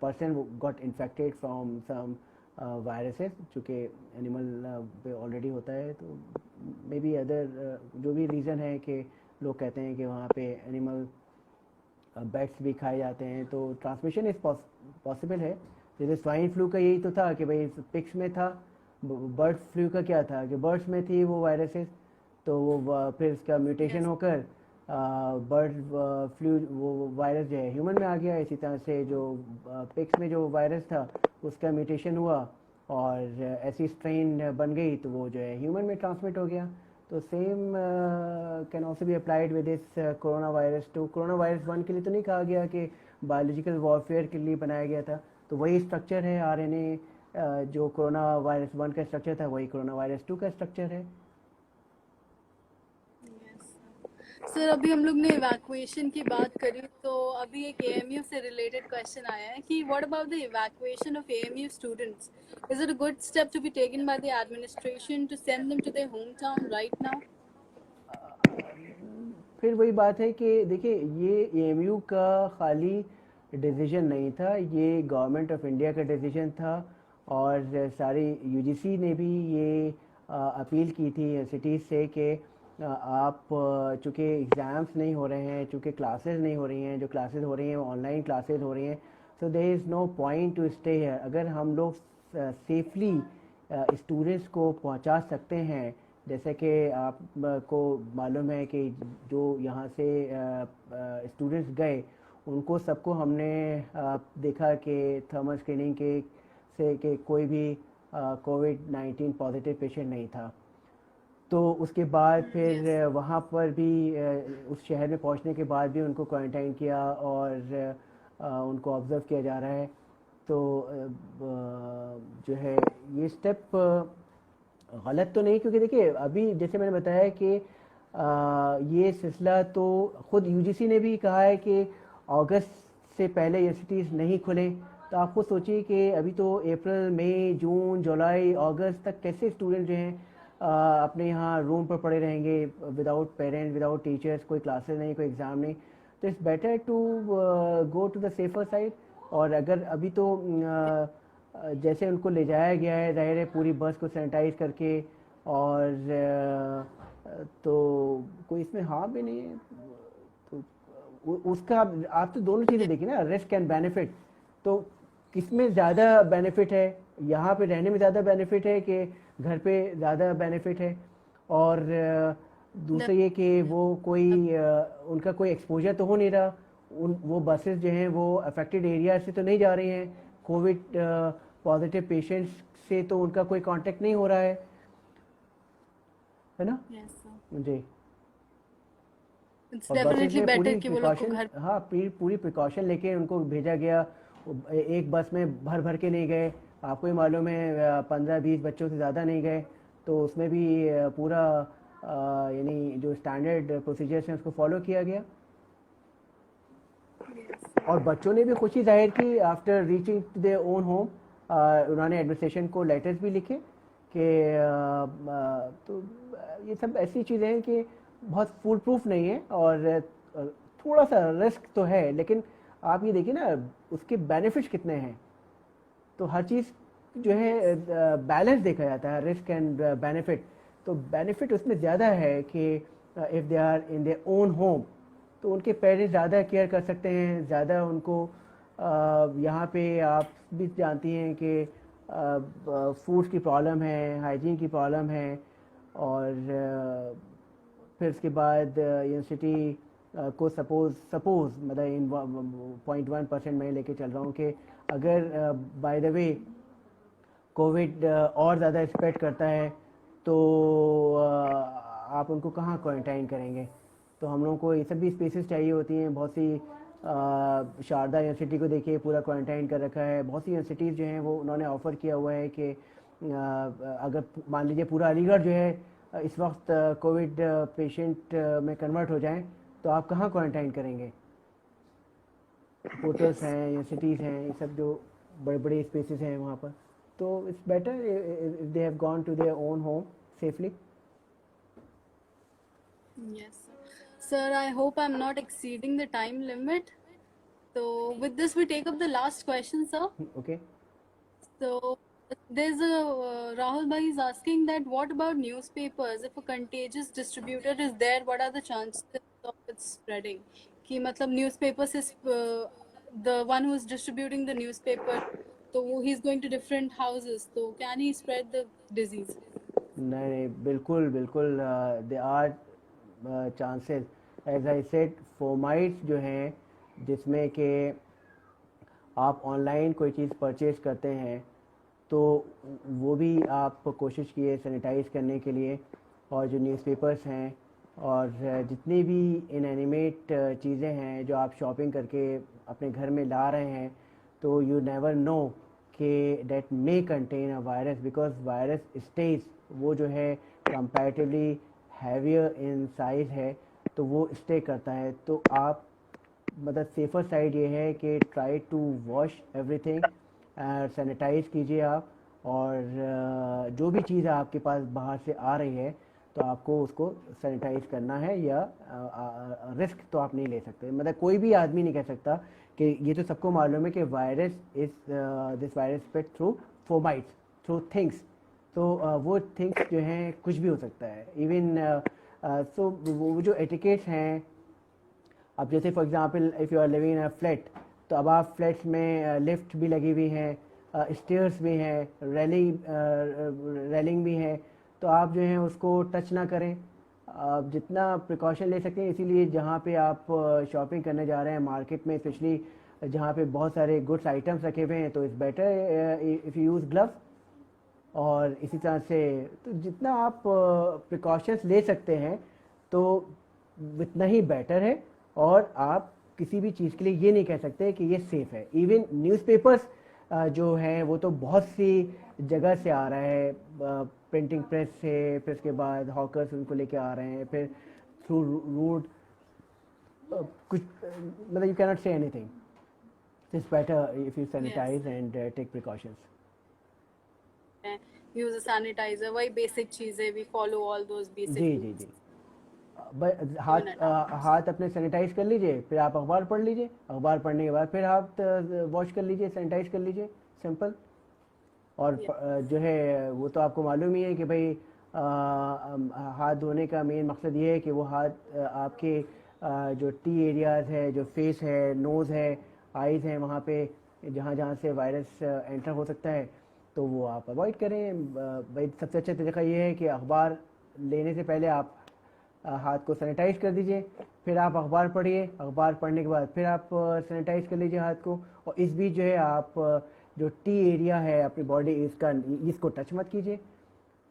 person got infected from some viruses, चूँकि एनिमल पे ऑलरेडी होता है। तो मे बी अदर जो भी रीज़न है कि लोग कहते हैं कि वहाँ पे एनिमल बैट्स भी खाए जाते हैं, तो ट्रांसमिशन इज़ पॉसिबल है। जैसे स्वाइन फ्लू का यही तो था कि भाई पिग्स में था, बर्ड फ्लू का क्या था कि बर्ड्स में थी वो वायरसेस, तो वो फिर इसका म्यूटेशन होकर बर्ड फ्लू वो वायरस जो है ह्यूमन में आ गया। इसी तरह से जो पिग्स में जो वायरस था उसका म्यूटेशन हुआ और ऐसी स्ट्रेन बन गई, तो वो जो है ह्यूमन में ट्रांसमिट हो गया। तो same can also be applied with this corona virus too. Corona virus 1 के लिए तो नहीं कहा गया कि बायोलॉजिकल वॉरफेयर के लिए बनाया गया था, तो वही स्ट्रक्चर है, RNA जो कोरोना वायरस 1 का स्ट्रक्चर था वही कोरोना वायरस 2 का स्ट्रक्चर है। सर अभी हम लोग ने इवैक्यूएशन की बात करी, तो अभी एक एएमयू से रिलेटेड क्वेश्चन आया है कि what about the evacuation of AMU students, is it a good step to be taken by the administration to send them to their home town right now? फिर वही बात है कि देखिए ये एएमयू का खाली डिसीजन नहीं था, ये गवर्नमेंट ऑफ इंडिया का डिसीजन था और सारी यूजीसी ने भी ये अपील की थी सिटीज़ से कि आप चूँकि एग्ज़ाम्स नहीं हो रहे हैं, चूँकि क्लासेस नहीं हो रही हैं, जो क्लासेस हो रही हैं वो ऑनलाइन क्लासेस हो रही हैं, so there is no point to stay here. अगर हम लोग सेफली स्टूडेंट्स को पहुंचा सकते हैं, जैसे कि आप को मालूम है कि जो यहाँ से स्टूडेंट्स गए उनको सबको हमने देखा कि थर्मल स्क्रीनिंग के से कि कोई भी कोविड-19 पॉजिटिव पेशेंट नहीं था। तो उसके बाद फिर वहाँ पर भी उस शहर में पहुँचने के बाद भी उनको क्वारंटाइन किया और उनको ऑब्ज़र्व किया जा रहा है। तो जो है ये स्टेप गलत तो नहीं, क्योंकि देखिए अभी जैसे मैंने बताया कि ये सिलसिला तो खुद यूजीसी ने भी कहा है कि अगस्त से पहले यूनिवर्सिटीज़ नहीं खुलें। तो आप खुद सोचिए कि अभी तो अप्रैल मई जून जुलाई अगस्त तक कैसे स्टूडेंट जो हैं अपने यहाँ रूम पर पड़े रहेंगे विदाउट पेरेंट्स विदाउट टीचर्स, कोई क्लासेस नहीं, कोई एग्ज़ाम नहीं। तो it's better to go to the safer side. और अगर अभी तो जैसे उनको ले जाया गया है, ज़ाहिर है पूरी बस को सैनिटाइज करके, और तो कोई इसमें हार्म भी नहीं है। तो उसका आप तो दोनों चीज़ें देखिए ना, रिस्क एंड बेनिफिट। तो किसमें ज़्यादा बेनिफिट है, यहाँ पे रहने में ज़्यादा बेनिफिट है कि घर पे ज़्यादा बेनिफिट है? और दूसरा ये कि वो कोई उनका कोई एक्सपोजर तो हो नहीं रहा, वो बसेस जो हैं वो अफेक्टेड एरिया से तो नहीं जा रही हैं, कोविड पॉजिटिव पेशेंट्स से तो उनका कोई कांटेक्ट नहीं हो रहा है ना? जी। इट्स और बसेस डेफिनेटली में बेटर पूरी कि वो लोग को प्रिकॉशन, घर। हाँ पूरी प्रिकॉशन लेके उनको भेजा गया। एक बस में भर भर के नहीं गए, आपको ही मालूम है 15-20 बच्चों से ज़्यादा नहीं गए। तो उसमें भी पूरा यानी जो स्टैंडर्ड प्रोसीजर्स हैं उसको फॉलो किया गया। और बच्चों ने भी खुशी जाहिर की after reaching to their own home. उन्होंने एडमिनिस्ट्रेशन को लेटर्स भी लिखे कि तो ये सब ऐसी चीज़ें हैं कि बहुत फुल प्रूफ नहीं है, और थोड़ा सा रिस्क तो है, लेकिन आप ये देखिए ना उसके बेनिफिट्स कितने हैं। तो हर चीज़ जो है बैलेंस देखा जाता है, रिस्क एंड बेनिफिट। तो बेनिफिट उसमें ज़्यादा है कि if they are in their own home तो उनके पेरेंट्स ज़्यादा केयर कर सकते हैं, ज़्यादा उनको यहाँ पे आप भी जानती हैं कि फूड की प्रॉब्लम है, हाइजीन की प्रॉब्लम है। और फिर उसके बाद यूनिवर्सिटी को सपोज़ मतलब इन 0.1% मैं लेके चल रहा हूँ कि अगर बाय द वे कोविड और ज़्यादा स्प्रेड करता है तो आप उनको कहाँ क्वारंटाइन करेंगे? तो हम लोगों को ये सब भी स्पेसेस चाहिए होती हैं। बहुत सी शारदा यूनिवर्सिटी को देखिए पूरा क्वारंटाइन कर रखा है। बहुत सी यूनिवर्सिटीज़ जो हैं वो उन्होंने ऑफ़र किया हुआ है कि अगर मान लीजिए पूरा अलीगढ़ जो है इस वक्त कोविड पेशेंट में कन्वर्ट हो जाएं तो आप कहाँ क्वारंटाइन करेंगे? होटल्स हैं, यूनिवर्सिटीज़ हैं, ये सब जो बड़े बड़े स्पेसेस हैं वहाँ पर। तो it's better if they have gone to their own home safely. Yes, sir. I hope I'm not exceeding the time limit. So with this, we take up the last question, sir. Okay. So there's a Rahul Bhai is asking that what about newspapers? If a contagious distributor is there, what are the chances of it spreading? कि मतलब newspaper से the one who is distributing the newspaper, तो he's going to different houses, तो can he spread the disease? नहीं, बिल्कुल बिल्कुल they are chances. As I said, fomites जो हैं जिसमें कि आप ऑनलाइन कोई चीज़ परचेज करते हैं तो वो भी आप कोशिश किए सैनिटाइज करने के लिए। और जो न्यूज़पेपर्स हैं और जितनी भी इनएनिमेट चीज़ें हैं जो आप शॉपिंग करके अपने घर में ला रहे हैं, तो यू नेवर नो कि that may contain a virus, because virus stays, वो जो है comparatively heavier in size है, तो वो stay करता है. तो आप मतलब सेफ़र साइड ये है कि try to wash everything, sanitise कीजिए आप. और जो भी चीज़ आपके पास बाहर से आ रही है तो आपको उसको सैनिटाइज़ करना है, या रिस्क तो आप नहीं ले सकते. मतलब कोई भी आदमी नहीं कह सकता कि ये तो सबको मालूम है कि virus this virus spread through fomites, through things. तो वो थिंग्स जो हैं कुछ भी हो सकता है. इवन सो वो जो एटिकेट्स हैं, अब जैसे for example if you are living in a flat, तो अब आप फ्लैट्स में लिफ्ट भी लगी हुई हैं, स्टेयर्स भी हैं, रेलिंग भी है, तो आप जो है उसको टच ना करें. आप जितना प्रिकॉशन ले सकते हैं. इसीलिए जहाँ पे आप शॉपिंग करने जा रहे हैं मार्केट में, स्पेशली जहाँ पे बहुत सारे गुड्स आइटम्स रखे हुए हैं, तो it's better if you use gloves. और इसी तरह से तो जितना आप प्रिकॉशंस ले सकते हैं तो उतना ही बेटर है. और आप किसी भी चीज़ के लिए ये नहीं कह सकते कि ये सेफ़ है. इवन न्यूज़पेपर्स जो हैं वो तो बहुत सी जगह से आ रहा है, प्रिंटिंग प्रेस से, फिर उसके बाद हॉकर्स उनको लेके आ रहे हैं, फिर थ्रू रोड कुछ मतलब you cannot say anything. It's better if you sanitise and take precautions. Use sanitiser, वही बेसिक चीजें, we follow all those basic. जी जी जी. हाथ अपने सैनिटाइज कर लीजिए, फिर आप अखबार पढ़ लीजिए, अखबार पढ़ने के बाद फिर हाथ वॉश कर लीजिए, सैनिटाइज कर लीजिए, सिंपल. और जो है वो तो आपको मालूम ही है कि भाई हाथ धोने का मेन मकसद ये है कि वो हाथ आपके जो टी एरियाज़ है, जो फेस है, नोज़ है, आइज़ हैं, वहाँ पे जहाँ जहाँ से वायरस एंटर हो सकता है, तो वो आप अवॉइड करें. भाई सबसे अच्छा तरीका ये है कि अखबार लेने से पहले आप हाथ को सैनिटाइज कर दीजिए, फिर आप अखबार पढ़िए, अखबार पढ़ने के बाद फिर आप सैनिटाइज कर लीजिए हाथ को. और इस बीच जो है आप जो टी एरिया है अपनी बॉडी इसको टच मत कीजिए.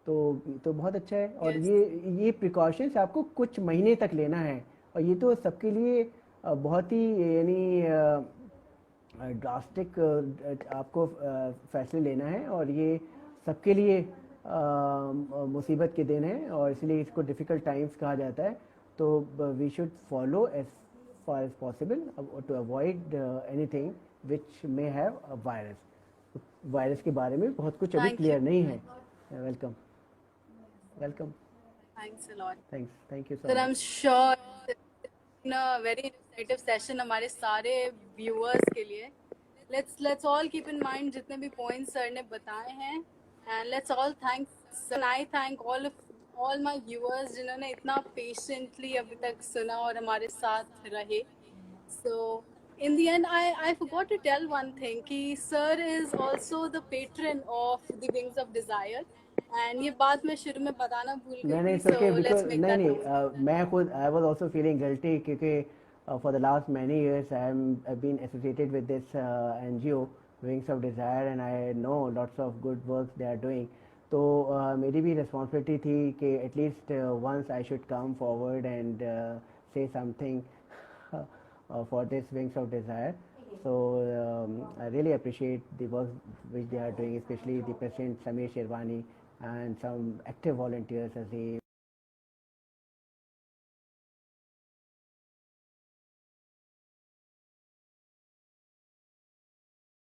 तो बहुत अच्छा है. और ये प्रिकॉशंस आपको कुछ महीने तक लेना है. और ये तो सबके लिए बहुत ही यानी ड्रास्टिक आपको फैसले लेना है. और ये सबके लिए मुसीबत के दिन है, और इसलिए इसको डिफ़िकल्ट टाइम्स कहा जाता है. तो we should follow as far as possible to avoid anything which may have a virus. Virus के बारे में बहुत कुछ अभी क्लियर नहीं है. Welcome welcome. Thanks a lot. Thank you so sir, I much. Am sure in a very informative session हमारे सारे व्यूअर्स के लिए. Let's all keep in mind जितने भी पॉइंट्स सर ने बताए हैं, and let's all thank sir. I thank all my viewers जिन्होंने इतना पेशेंटली अभी तक सुना और हमारे साथ रहे. So, in the end, I forgot to tell one thing कि sir is also the patron of the Wings of Desire, and ये बात मैं शुरू में बताना भूल गई नहीं थी. It's So okay. let's because make नहीं that नहीं known. मैं खुद I was also feeling guilty, क्योंकि for the last many years I've been associated with this NGO Wings of Desire, and I know lots of good work they are doing. तो मेरी भी responsibility थी कि at least once I should come forward and say something for this Wings of Desire. So I really appreciate the work which they are doing, especially the President Samir Sherwani and some active volunteers as they